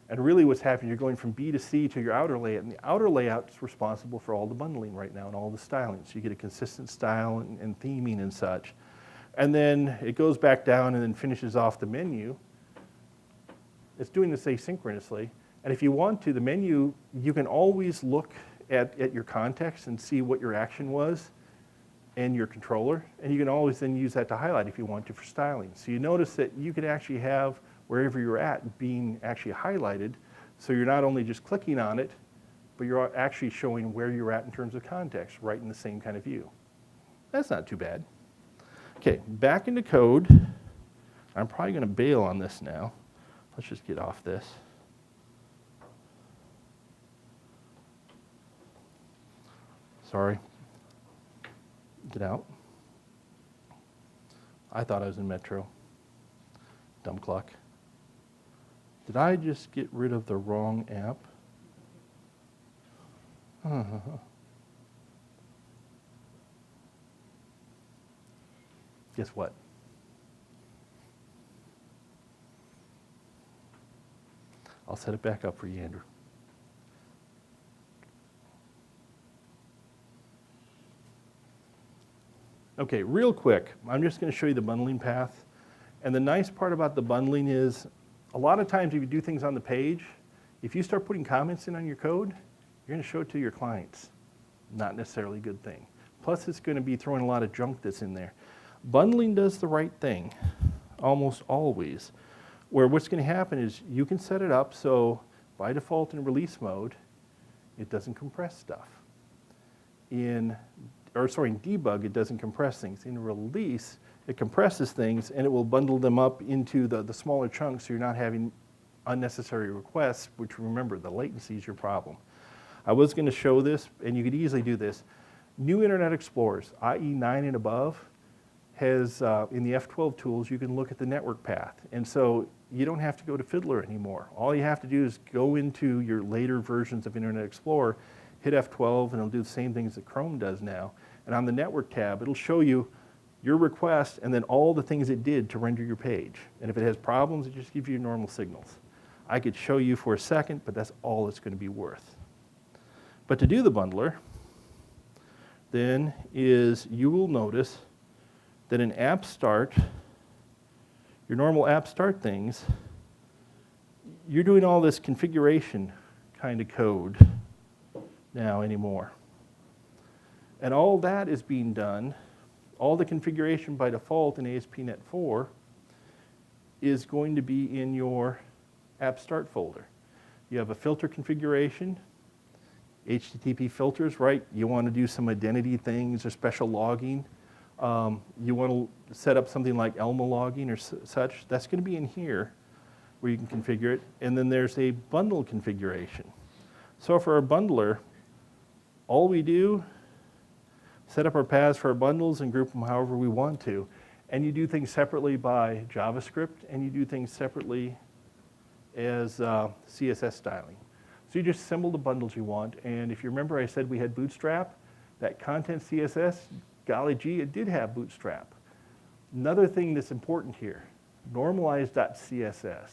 and really what's happening, you're going from B to C to your outer layout, and the outer layout is responsible for all the bundling right now and all the styling. So you get a consistent style and theming and such. And then it goes back down and then finishes off the menu. It's doing this asynchronously. And if you want to, the menu, you can always look at your context and see what your action was and your controller, and you can always then use that to highlight if you want to for styling. So you notice that you could actually have wherever you're at being actually highlighted, so you're not only just clicking on it, but you're actually showing where you're at in terms of context, right in the same kind of view. That's not too bad. Okay, back into code. I'm probably going to bail on this now. Let's just get off this. Sorry. Get out. I thought I was in Metro. Dumb cluck. Did I just get rid of the wrong app? Guess what? I'll set it back up for you, Andrew. Okay, real quick, I'm just going to show you the bundling path. And the nice part about the bundling is, a lot of times if you do things on the page, if you start putting comments in on your code, you're going to show it to your clients. Not necessarily a good thing. Plus, it's going to be throwing a lot of junk that's in there. Bundling does the right thing, almost always, where what's going to happen is you can set it up so by default in release mode, it doesn't compress stuff. In debug, it doesn't compress things. In release, it compresses things and it will bundle them up into the smaller chunks so you're not having unnecessary requests, which remember, the latency is your problem. I was going to show this, and you could easily do this. New Internet Explorers, i.e. 9 and above, has, in the F12 tools, you can look at the network path. And so you don't have to go to Fiddler anymore. All you have to do is go into your later versions of Internet Explorer, hit F12, and it'll do the same things that Chrome does now. And on the network tab, it'll show you your request and then all the things it did to render your page. And if it has problems, it just gives you normal signals. I could show you for a second, but that's all it's going to be worth. But to do the bundler, then is you will notice that in app start, your normal app start things, you're doing all this configuration kind of code now anymore. And all that is being done, all the configuration by default in ASP.NET 4 is going to be in your app start folder. You have a filter configuration, HTTP filters, right? You want to do some identity things or special logging. You want to set up something like Elmo logging or such. That's going to be in here where you can configure it. And then there's a bundle configuration. So for our bundler, all we do, set up our paths for our bundles and group them however we want to. And you do things separately by JavaScript, and you do things separately as CSS styling. So you just assemble the bundles you want, and if you remember I said we had Bootstrap, that content CSS, golly gee, it did have Bootstrap. Another thing that's important here, normalize.css.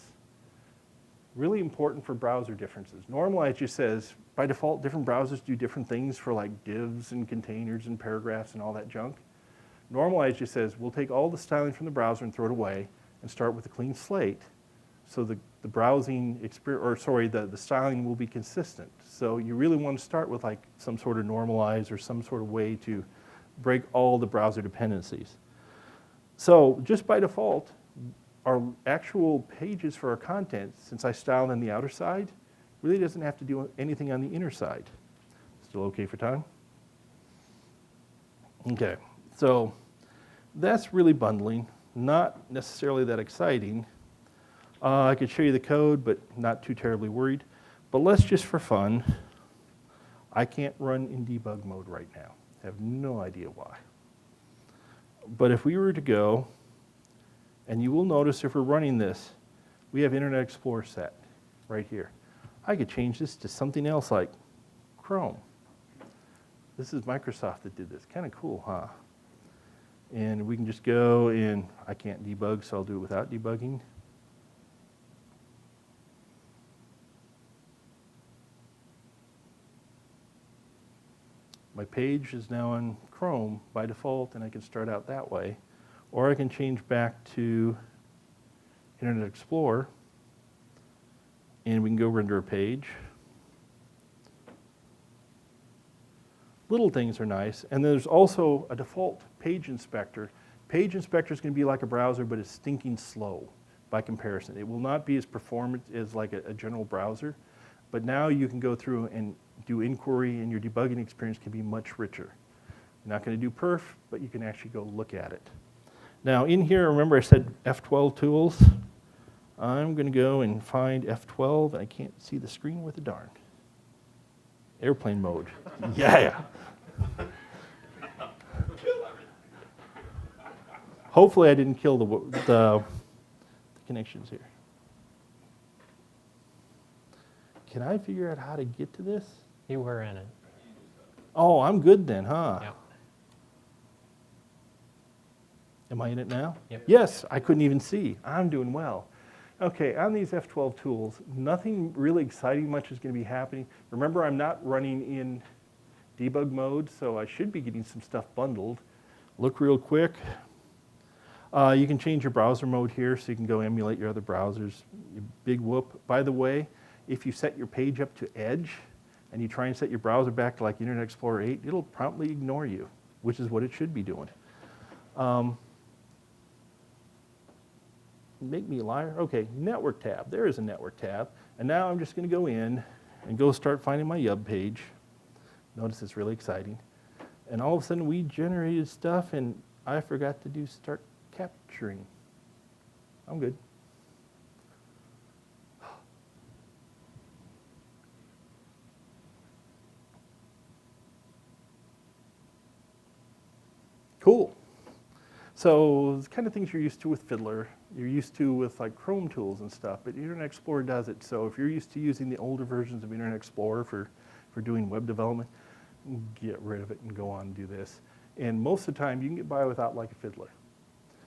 Really important for browser differences. Normalize just says, by default, different browsers do different things for like divs and containers and paragraphs and all that junk. Normalize just says, we'll take all the styling from the browser and throw it away and start with a clean slate. So the browsing experience, the styling will be consistent. So you really want to start with like some sort of normalize or some sort of way to break all the browser dependencies. So just by default, our actual pages for our content, since I styled on the outer side, really doesn't have to do anything on the inner side. Still okay for time? Okay, so that's really bundling, not necessarily that exciting. I could show you the code, but not too terribly worried. But let's just for fun, I can't run in debug mode right now. I have no idea why. But if we were to go, and you will notice if we're running this, we have Internet Explorer set right here. I could change this to something else like Chrome. This is Microsoft that did this. Kind of cool, huh? And we can just go and I can't debug, so I'll do it without debugging. My page is now on Chrome by default, and I can start out that way. Or I can change back to Internet Explorer, and we can go render a page. little things are nice. And there's also a default page inspector. Page inspector is going to be like a browser, but it's stinking slow by comparison. It will not be as performant as like a general browser, but now you can go through and do inquiry, and your debugging experience can be much richer. You're not going to do perf, but you can actually go look at it. Now in here, remember I said F12 tools? I'm going to go and find F12, and I can't see the screen with a darn. Airplane mode. Yeah. Hopefully I didn't kill the connections here. Can I figure out how to get to this? You were in it. Oh, I'm good then, huh? Yep. Am I in it now? Yep. Yes, I couldn't even see. I'm doing well. Okay, on these F12 tools, nothing really exciting much is going to be happening. Remember, I'm not running in debug mode, so I should be getting some stuff bundled. Look real quick. You can change your browser mode here, so you can go emulate your other browsers. Big whoop. By the way, if you set your page up to Edge, and you try and set your browser back to like Internet Explorer 8, it'll promptly ignore you, which is what it should be doing. Make me a liar. Okay, network tab. There is a network tab. And now I'm just going to go in and go start finding my YUB page. Notice it's really exciting. And all of a sudden we generated stuff, and I forgot to do start capturing. I'm good. Cool. So the kind of things you're used to with Fiddler, you're used to with like Chrome tools and stuff, but Internet Explorer does it. So if you're used to using the older versions of Internet Explorer for doing web development, get rid of it and go on and do this. And most of the time you can get by without like a Fiddler.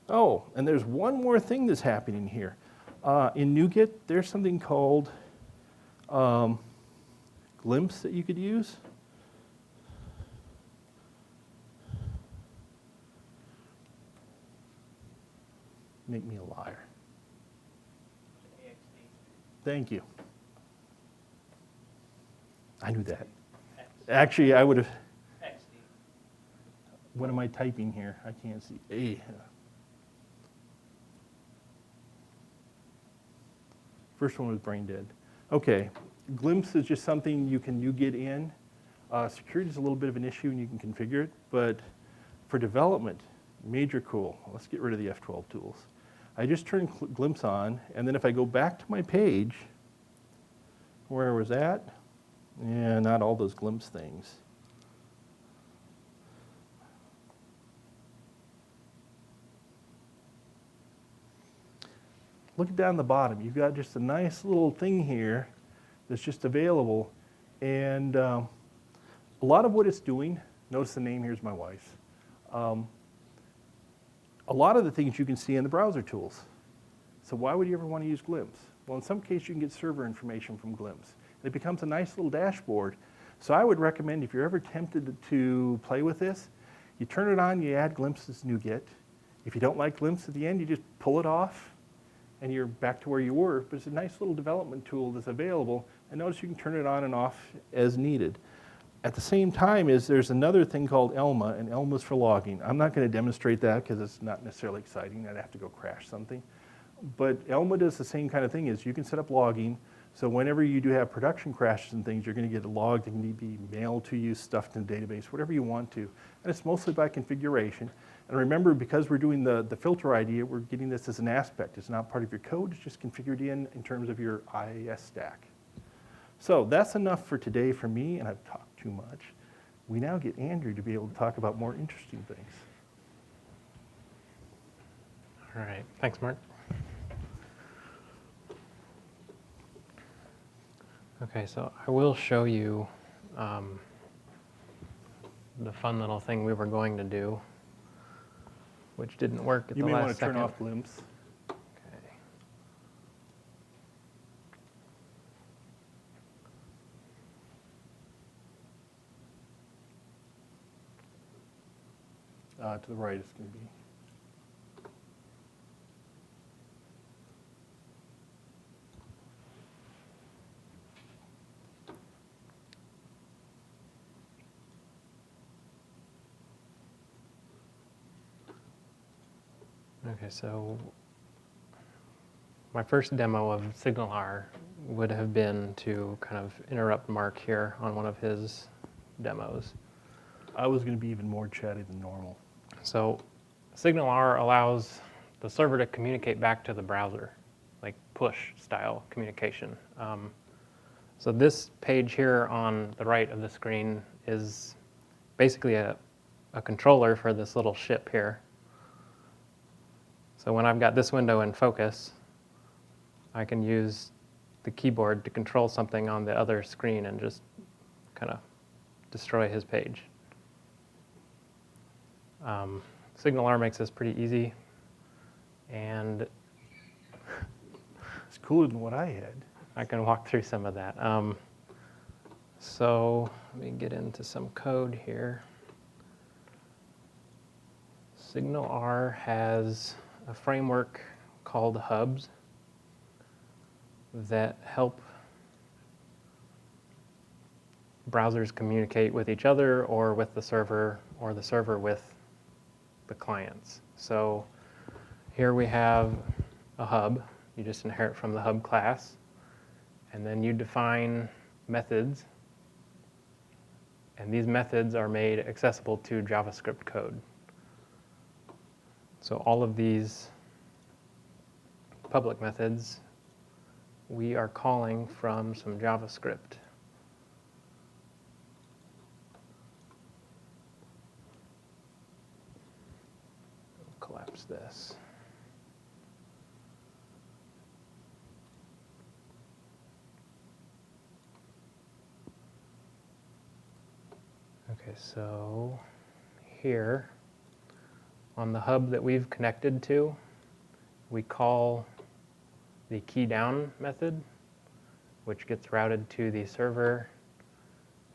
Oh, and there's one more thing that's happening here. In NuGet, there's something called Glimpse that you could use. Make me a liar. Thank you. I knew that. Actually, I would have. What am I typing here? I can't see. A. First one was brain dead. Okay, Glimpse is just something you get in. Security is a little bit of an issue, and you can configure it. But for development, major cool. Let's get rid of the F12 tools. I just turned Glimpse on, and then if I go back to my page, where I was at, yeah, not all those Glimpse things. Look down the bottom. You've got just a nice little thing here that's just available, and a lot of what it's doing, notice the name here is my wife's. A lot of the things you can see in the browser tools. So why would you ever want to use Glimpse? Well, in some cases you can get server information from Glimpse. It becomes a nice little dashboard. So I would recommend if you're ever tempted to play with this, you turn it on, you add Glimpse as NuGet. If you don't like Glimpse at the end, you just pull it off and you're back to where you were. But it's a nice little development tool that's available. And notice you can turn it on and off as needed. At the same time, there's another thing called Elma, and Elma's for logging. I'm not going to demonstrate that because it's not necessarily exciting. I'd have to go crash something. But Elma does the same kind of thing. Is you can set up logging, so whenever you do have production crashes and things, you're going to get a log that can be mailed to you, stuffed in a database, whatever you want to. And it's mostly by configuration. And remember, because we're doing the filter idea, we're getting this as an aspect. It's not part of your code. It's just configured in terms of your IIS stack. So that's enough for today for me, and I've talked too much. We now get Andrew to be able to talk about more interesting things. All right, thanks, Mark. Okay, so I will show you the fun little thing we were going to do, which didn't work at the last second. You may want to turn off Glimpse. To the right, it's going to be. Okay, so my first demo of SignalR would have been to kind of interrupt Mark here on one of his demos. I was going to be even more chatty than normal. So SignalR allows the server to communicate back to the browser, like push-style communication. So this page here on the right of the screen is basically a controller for this little ship here. So when I've got this window in focus, I can use the keyboard to control something on the other screen and just kind of destroy his page. SignalR makes this pretty easy, and It's cooler than what I had. I can walk through some of that. So let me get into some code here. SignalR has a framework called hubs that help browsers communicate with each other or with the server or the server with the clients. So here we have a hub. You just inherit from the hub class. And then you define methods. And these methods are made accessible to JavaScript code. So all of these public methods we are calling from some JavaScript. I'll collapse this. Okay, so here on the hub that we've connected to, we call the key down method, which gets routed to the server.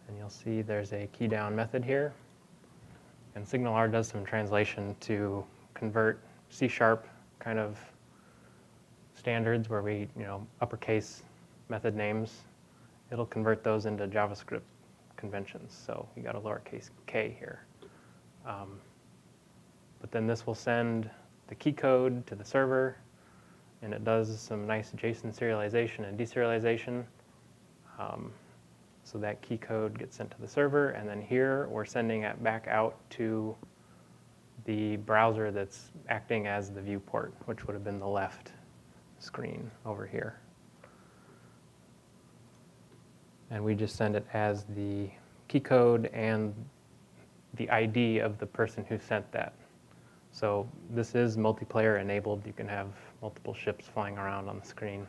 And you'll see there's a key down method here. And SignalR does some translation to convert C# kind of standards where we, uppercase method names. It'll convert those into JavaScript conventions. So you got a lowercase k here. But then this will send the key code to the server, and it does some nice JSON serialization and deserialization. So that key code gets sent to the server, and then here we're sending it back out to the browser that's acting as the viewport, which would have been the left screen over here. And we just send it as the key code and the ID of the person who sent that. So this is multiplayer enabled. You can have multiple ships flying around on the screen.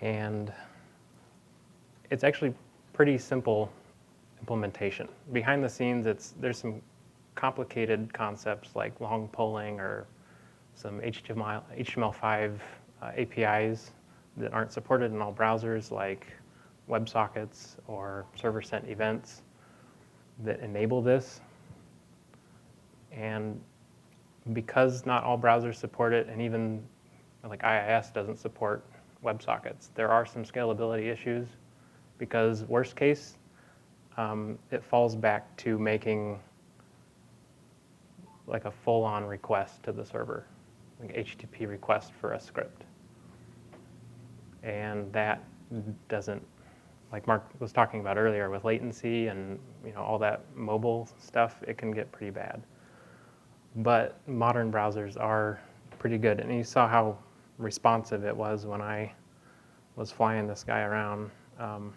And it's actually pretty simple implementation. Behind the scenes, there's some complicated concepts like long polling or some HTML5 APIs that aren't supported in all browsers, like WebSockets or server-sent events that enable this. And because not all browsers support it, and even like IIS doesn't support WebSockets, there are some scalability issues because worst case, it falls back to making like a full-on request to the server, like HTTP request for a script. And that doesn't, like Mark was talking about earlier with latency and all that mobile stuff, it can get pretty bad. But modern browsers are pretty good. And you saw how responsive it was when I was flying this guy around. You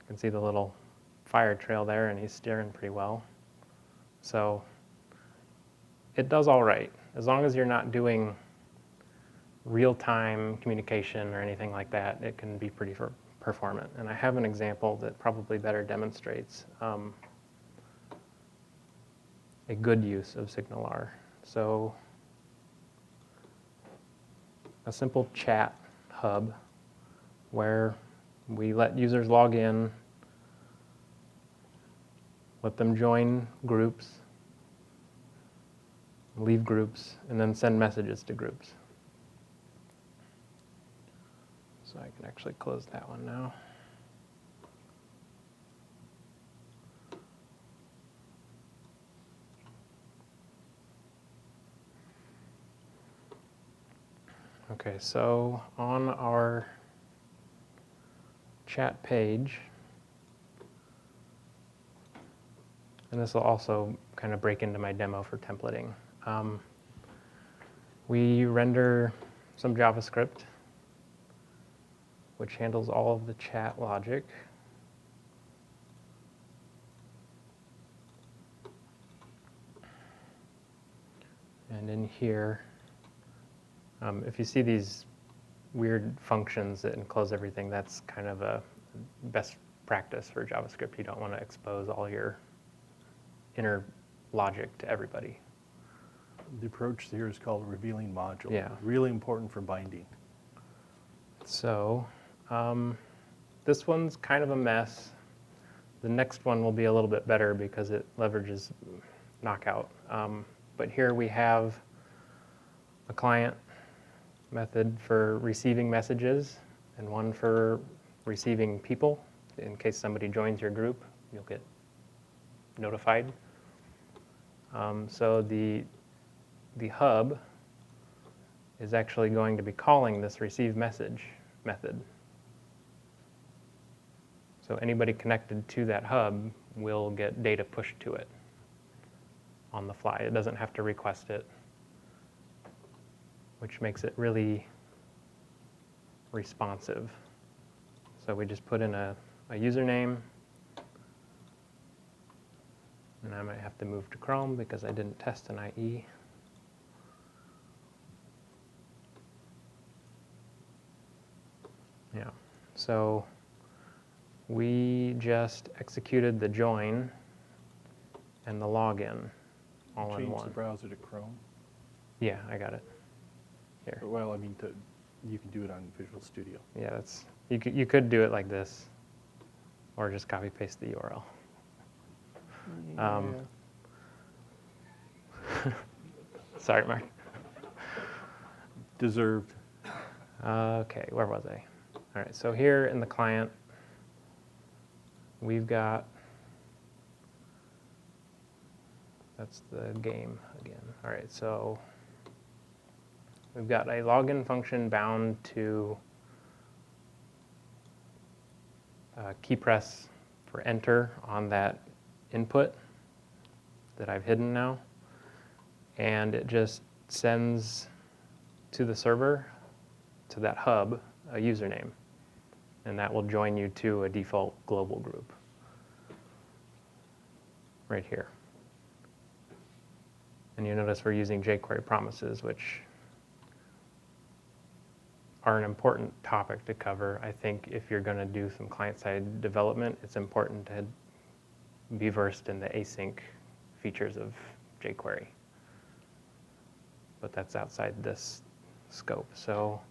can see the little fire trail there, and he's steering pretty well. So it does all right. As long as you're not doing real-time communication or anything like that, it can be pretty performant. And I have an example that probably better demonstrates a good use of SignalR. So a simple chat hub where we let users log in, let them join groups, leave groups, and then send messages to groups. So I can actually close that one now. Okay, so on our chat page, and this will also kind of break into my demo for templating. We render some JavaScript, which handles all of the chat logic. And in here, if you see these weird functions that enclose everything, that's kind of a best practice for JavaScript. You don't want to expose all your inner logic to everybody. The approach here is called revealing module. Yeah. Really important for binding. So this one's kind of a mess. The next one will be a little bit better because it leverages Knockout. But here we have a client method for receiving messages and one for receiving people. In case somebody joins your group, you'll get notified. So the hub is actually going to be calling this receive message method. So anybody connected to that hub will get data pushed to it on the fly. It doesn't have to request it, which makes it really responsive. So we just put in a username, and I might have to move to Chrome because I didn't test an IE. Yeah, so we just executed the join and the login all in Change one. the browser to Chrome. Yeah, I got it. Here. Well, I mean, you can do it on Visual Studio. Yeah, that's you could do it like this, or just copy paste the URL. Sorry, Mark. Deserved. Okay, where was I? All right, so here in the client, we've got, that's the game again. All right, so we've got a login function bound to key press for enter on that input that I've hidden now. And it just sends to the server, to that hub, a username. And that will join you to a default global group right here. And you notice we're using jQuery promises, which are an important topic to cover. I think if you're going to do some client-side development, it's important to be versed in the async features of jQuery. But that's outside this scope. So,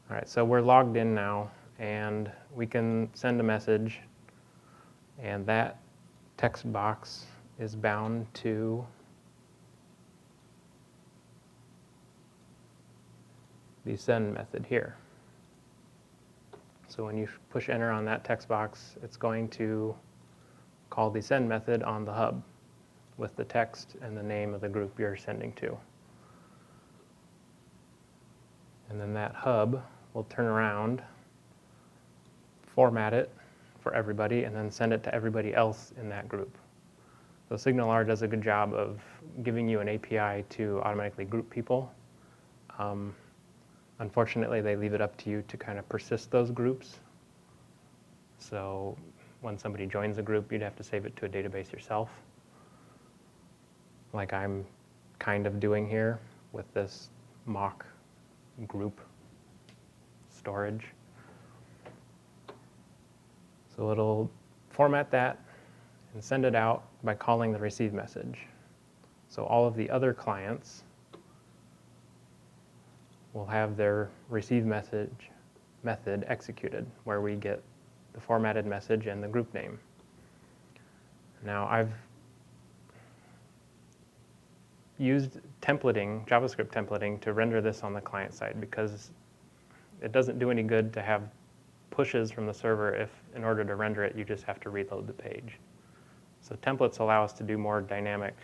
all right, so we're logged in now, and we can send a message, and that text box is bound to the send method here. So when you push enter on that text box, it's going to call the send method on the hub with the text and the name of the group you're sending to. And then that hub will turn around, format it for everybody, and then send it to everybody else in that group. So SignalR does a good job of giving you an API to automatically group people. Unfortunately, they leave it up to you to kind of persist those groups. So when somebody joins a group, you'd have to save it to a database yourself, like I'm kind of doing here with this mock group storage. So it'll format that and send it out by calling the receive message. So all of the other clients will have their receive message method executed, where we get the formatted message and the group name. Now I've used templating, JavaScript templating, to render this on the client side because it doesn't do any good to have pushes from the server if, in order to render it, you just have to reload the page. So templates allow us to do more dynamic,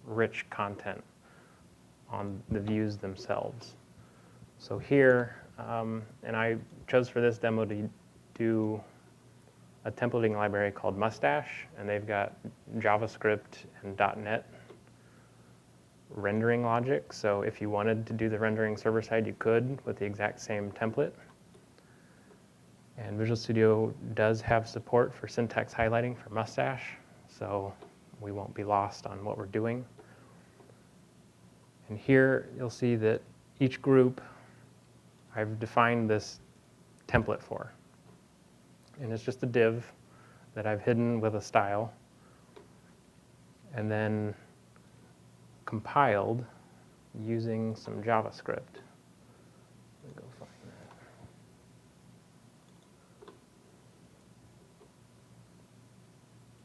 rich content on the views themselves. So here, and I chose for this demo to do a templating library called Mustache, and they've got JavaScript and .NET rendering logic. So if you wanted to do the rendering server-side, you could with the exact same template. And Visual Studio does have support for syntax highlighting for Mustache, so we won't be lost on what we're doing. And here you'll see that each group I've defined this template for. And it's just a div that I've hidden with a style and then compiled using some JavaScript. Let me go find that.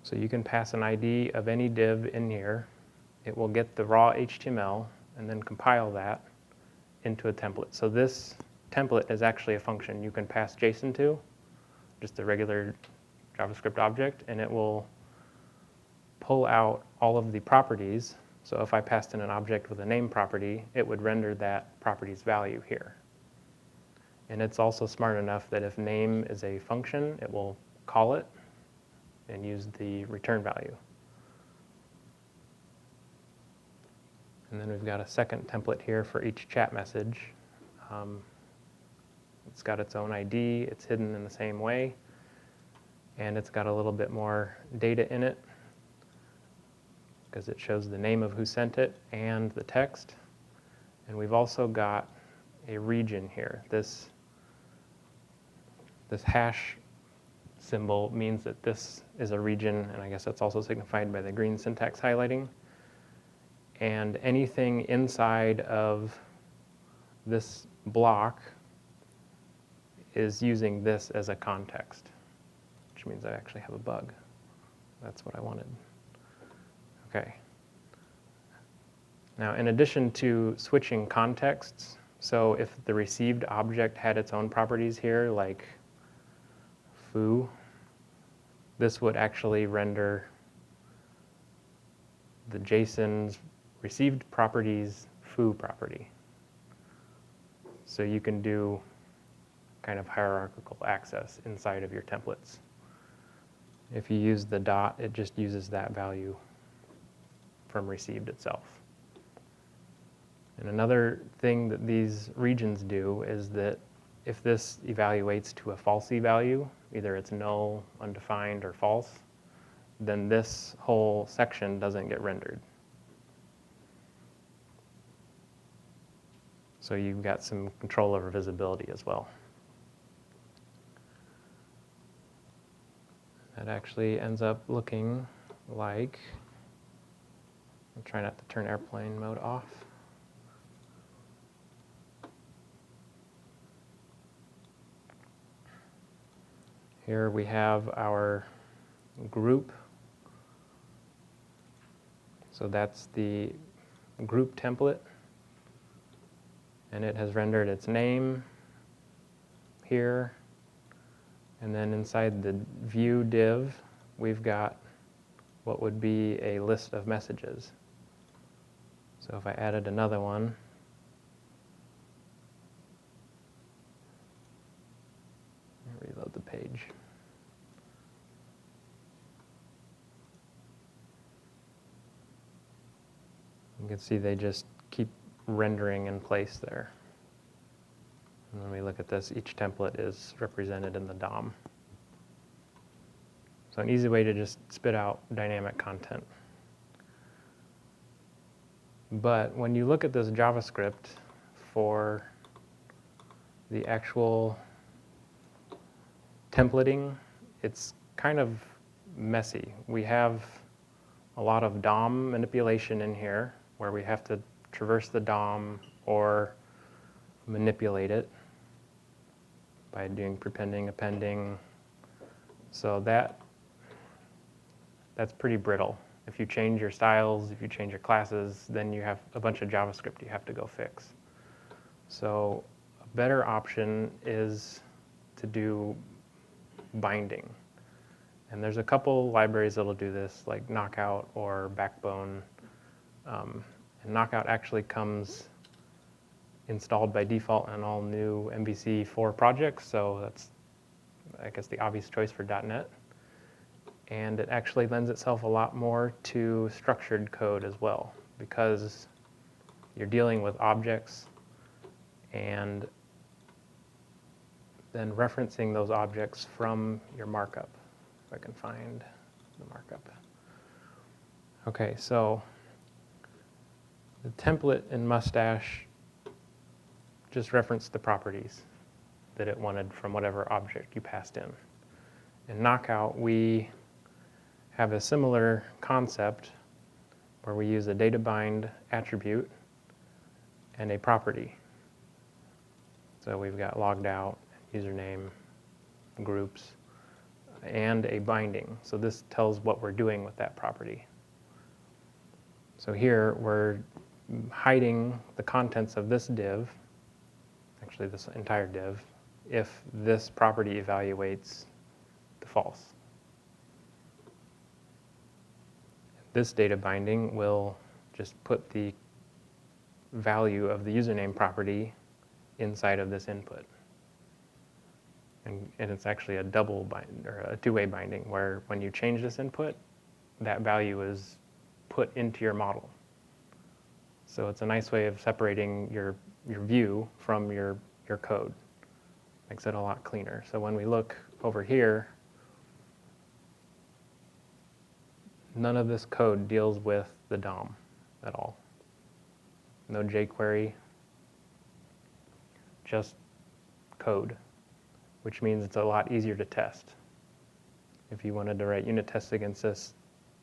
So you can pass an ID of any div in here. It will get the raw HTML and then compile that into a template. So this template is actually a function you can pass JSON to, just a regular JavaScript object, and it will pull out all of the properties. So if I passed in an object with a name property, it would render that property's value here. And it's also smart enough that if name is a function, it will call it and use the return value. And then we've got a second template here for each chat message. It's got its own ID, it's hidden in the same way, and it's got a little bit more data in it because it shows the name of who sent it and the text. And we've also got a region here. This hash symbol means that this is a region, and I guess that's also signified by the green syntax highlighting. And anything inside of this block is using this as a context, which means I actually have a bug. That's what I wanted. Okay. Now, in addition to switching contexts, so if the received object had its own properties here, like foo, this would actually render the JSON's received properties foo property. So you can do kind of hierarchical access inside of your templates. If you use the dot, it just uses that value from received itself. And another thing that these regions do is that if this evaluates to a falsy value, either it's null, undefined, or false, then this whole section doesn't get rendered. So you've got some control over visibility as well. That actually ends up looking like, I'll try not to turn airplane mode off. Here we have our group. So that's the group template. And it has rendered its name here. And then inside the view div, we've got what would be a list of messages. So if I added another one, reload the page. You can see they just keep rendering in place there. And when we look at this, each template is represented in the DOM. So an easy way to just spit out dynamic content. But when you look at this JavaScript for the actual templating, it's kind of messy. We have a lot of DOM manipulation in here where we have to traverse the DOM or manipulate it by doing prepending, appending. So that's pretty brittle. If you change your styles, if you change your classes, then you have a bunch of JavaScript you have to go fix. So a better option is to do binding. And there's a couple libraries that'll do this, like Knockout or Backbone. And Knockout actually comes installed by default on all new MVC4 projects, so that's, I guess, the obvious choice for .NET. And it actually lends itself a lot more to structured code as well, because you're dealing with objects and then referencing those objects from your markup. If I can find the markup. Okay, so the template in Mustache just referenced the properties that it wanted from whatever object you passed in. In Knockout, we have a similar concept where we use a data bind attribute and a property. So we've got logged out, username, groups, and a binding. So this tells what we're doing with that property. So here we're hiding the contents of this div, actually this entire div, if this property evaluates the false. This data binding will just put the value of the username property inside of this input. And it's actually a double bind, or a two-way binding, where when you change this input, that value is put into your model. So it's a nice way of separating your view from your code. Makes it a lot cleaner. So when we look over here, none of this code deals with the DOM at all. No jQuery, just code, which means it's a lot easier to test. If you wanted to write unit tests against this,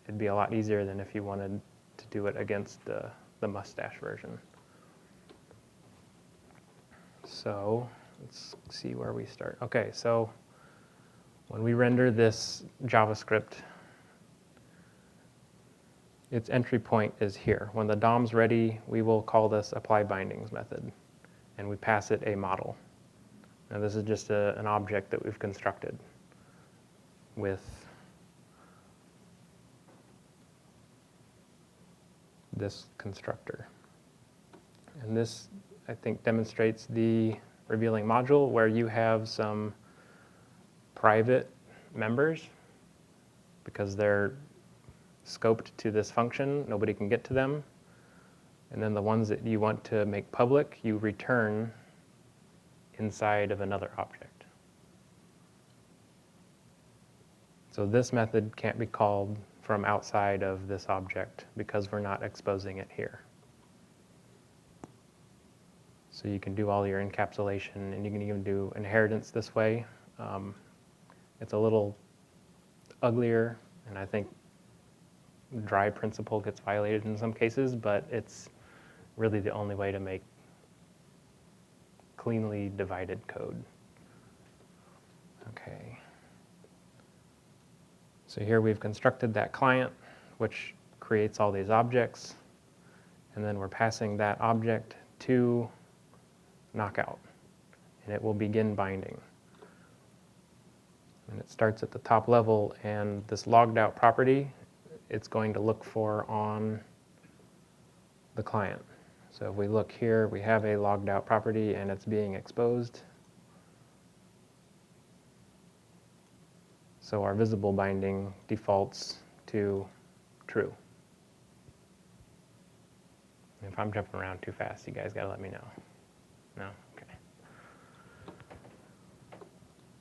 it'd be a lot easier than if you wanted to do it against the Mustache version. So let's see where we start. Okay, so when we render this JavaScript, its entry point is here. When the DOM's ready, we will call this apply bindings method, and we pass it a model. Now this is just an object that we've constructed with this constructor. And this, I think, demonstrates the revealing module where you have some private members because they're scoped to this function. Nobody can get to them. And then the ones that you want to make public, you return inside of another object. So this method can't be called from outside of this object because we're not exposing it here. So you can do all your encapsulation, and you can even do inheritance this way. It's a little uglier, and I think dry principle gets violated in some cases, but it's really the only way to make cleanly divided code. Okay. So here we've constructed that client, which creates all these objects, and then we're passing that object to Knockout, and it will begin binding. And it starts at the top level, and this logged out property, it's going to look for on the client. So if we look here, we have a logged out property, and it's being exposed. So our visible binding defaults to true. If I'm jumping around too fast, you guys gotta let me know. No? Okay.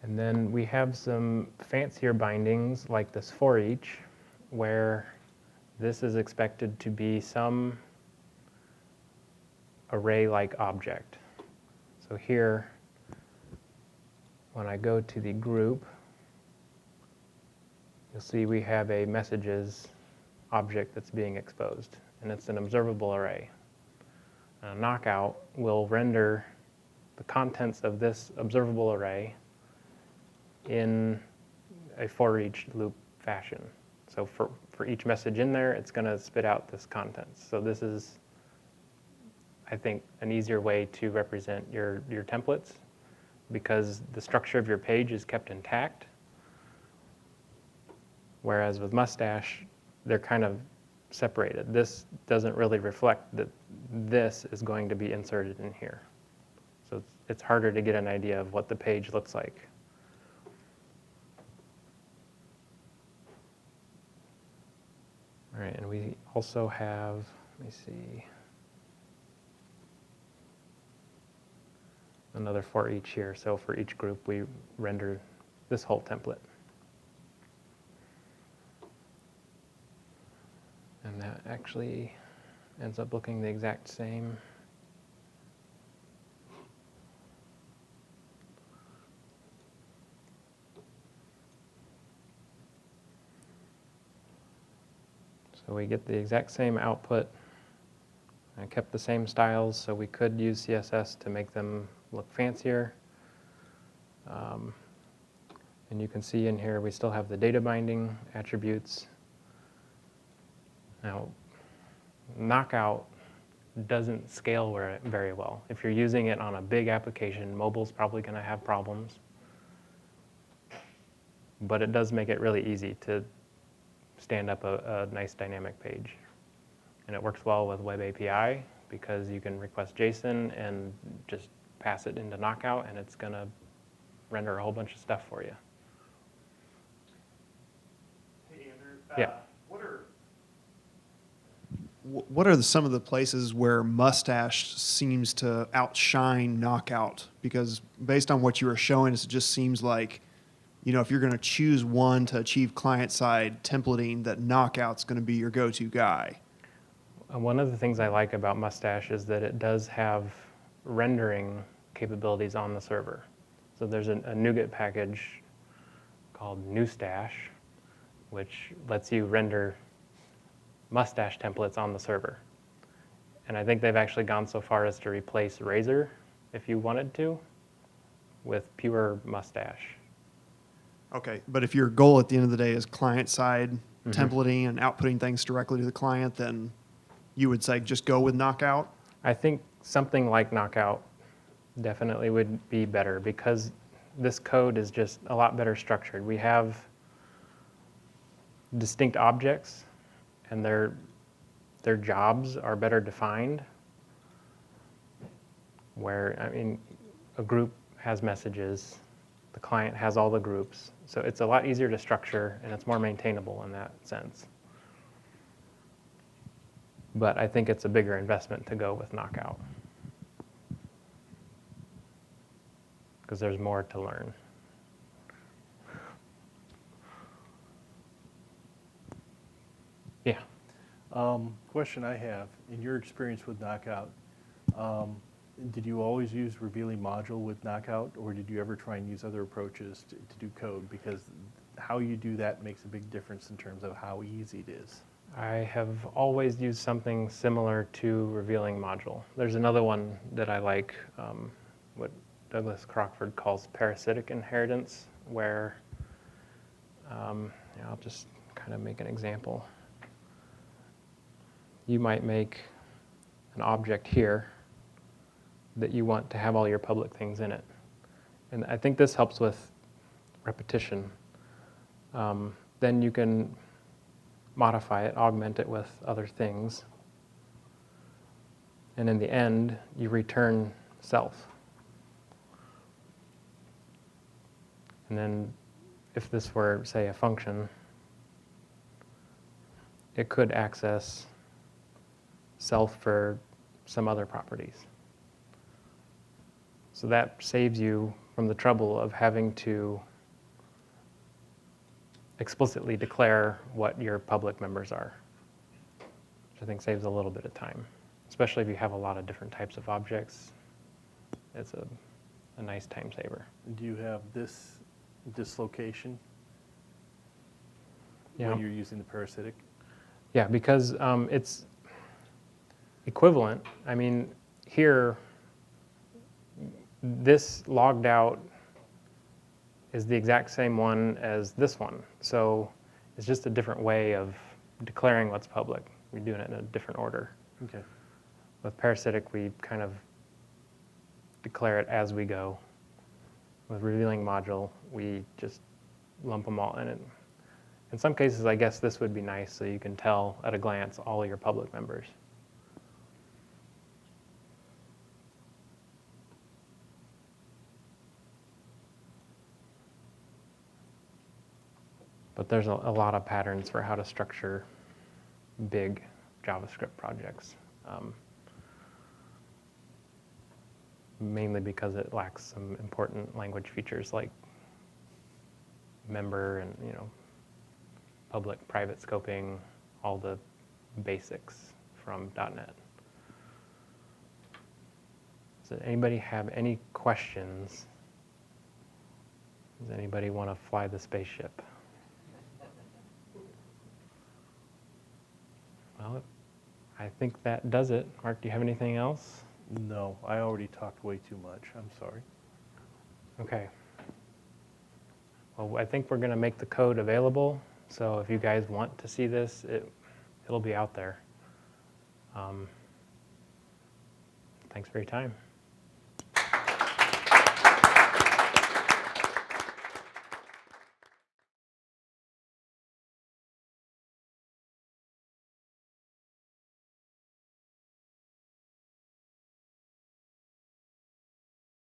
And then we have some fancier bindings like this for each, where this is expected to be some array-like object. So here, when I go to the group, you'll see we have a messages object that's being exposed, and it's an observable array. Knockout will render the contents of this observable array in a for each loop fashion. So for each message in there, it's going to spit out this contents. So this is, I think, an easier way to represent your templates, because the structure of your page is kept intact. Whereas with Mustache, they're kind of separated. This doesn't really reflect that this is going to be inserted in here. So it's harder to get an idea of what the page looks like. All right, and we also have, let me see, another for each here. So for each group, we render this whole template. And that actually ends up looking the exact same. So we get the exact same output. I kept the same styles, so we could use CSS to make them look fancier. And you can see in here we still have the data binding attributes. Now, Knockout doesn't scale very well. If you're using it on a big application, mobile's probably going to have problems. But it does make it really easy to stand up a nice dynamic page. And it works well with Web API because you can request JSON and just pass it into Knockout, and it's going to render a whole bunch of stuff for you. Hey, Andrew. Yeah. What are some of the places where Mustache seems to outshine Knockout? Because based on what you were showing us, it just seems like, you know, if you're going to choose one to achieve client-side templating, that Knockout's going to be your go-to guy. One of the things I like about Mustache is that it does have rendering capabilities on the server. So there's a NuGet package called NewStash, which lets you render Mustache templates on the server. And I think they've actually gone so far as to replace Razor, if you wanted to, with pure Mustache. Okay, but if your goal at the end of the day is client-side templating and outputting things directly to the client, then you would say just go with Knockout? I think something like Knockout definitely would be better because this code is just a lot better structured. We have distinct objects and their jobs are better defined, where, I mean, a group has messages, the client has all the groups, so it's a lot easier to structure and it's more maintainable in that sense. But I think it's a bigger investment to go with Knockout because there's more to learn. Yeah. Question I have, in your experience with Knockout, did you always use revealing module with Knockout, or did you ever try and use other approaches to do code? Because how you do that makes a big difference in terms of how easy it is. I have always used something similar to revealing module. There's another one that I like, what Douglas Crockford calls parasitic inheritance, where I'll just kind of make an example. You might make an object here that you want to have all your public things in it. And I think this helps with repetition. Then you can modify it, augment it with other things. And in the end, you return self. And then if this were, say, a function, it could access self for some other properties. So that saves you from the trouble of having to explicitly declare what your public members are, which I think saves a little bit of time, especially if you have a lot of different types of objects. It's a nice time saver. Do you have this dislocation Yeah. when you're using the parasitic? Yeah, because it's equivalent. I mean, here, this logged out is the exact same one as this one. So it's just a different way of declaring what's public. We're doing it in a different order. Okay. With parasitic, we kind of declare it as we go. With revealing module, we just lump them all in it. In some cases, I guess this would be nice so you can tell at a glance all your public members. But there's a lot of patterns for how to structure big JavaScript projects, mainly because it lacks some important language features like member and public-private scoping, all the basics from .NET. Does anybody have any questions? Does anybody want to fly the spaceship? Well, I think that does it. Mark, do you have anything else? No, I already talked way too much. I'm sorry. Okay. Well, I think we're going to make the code available. So if you guys want to see this, it'll be out there. Thanks for your time.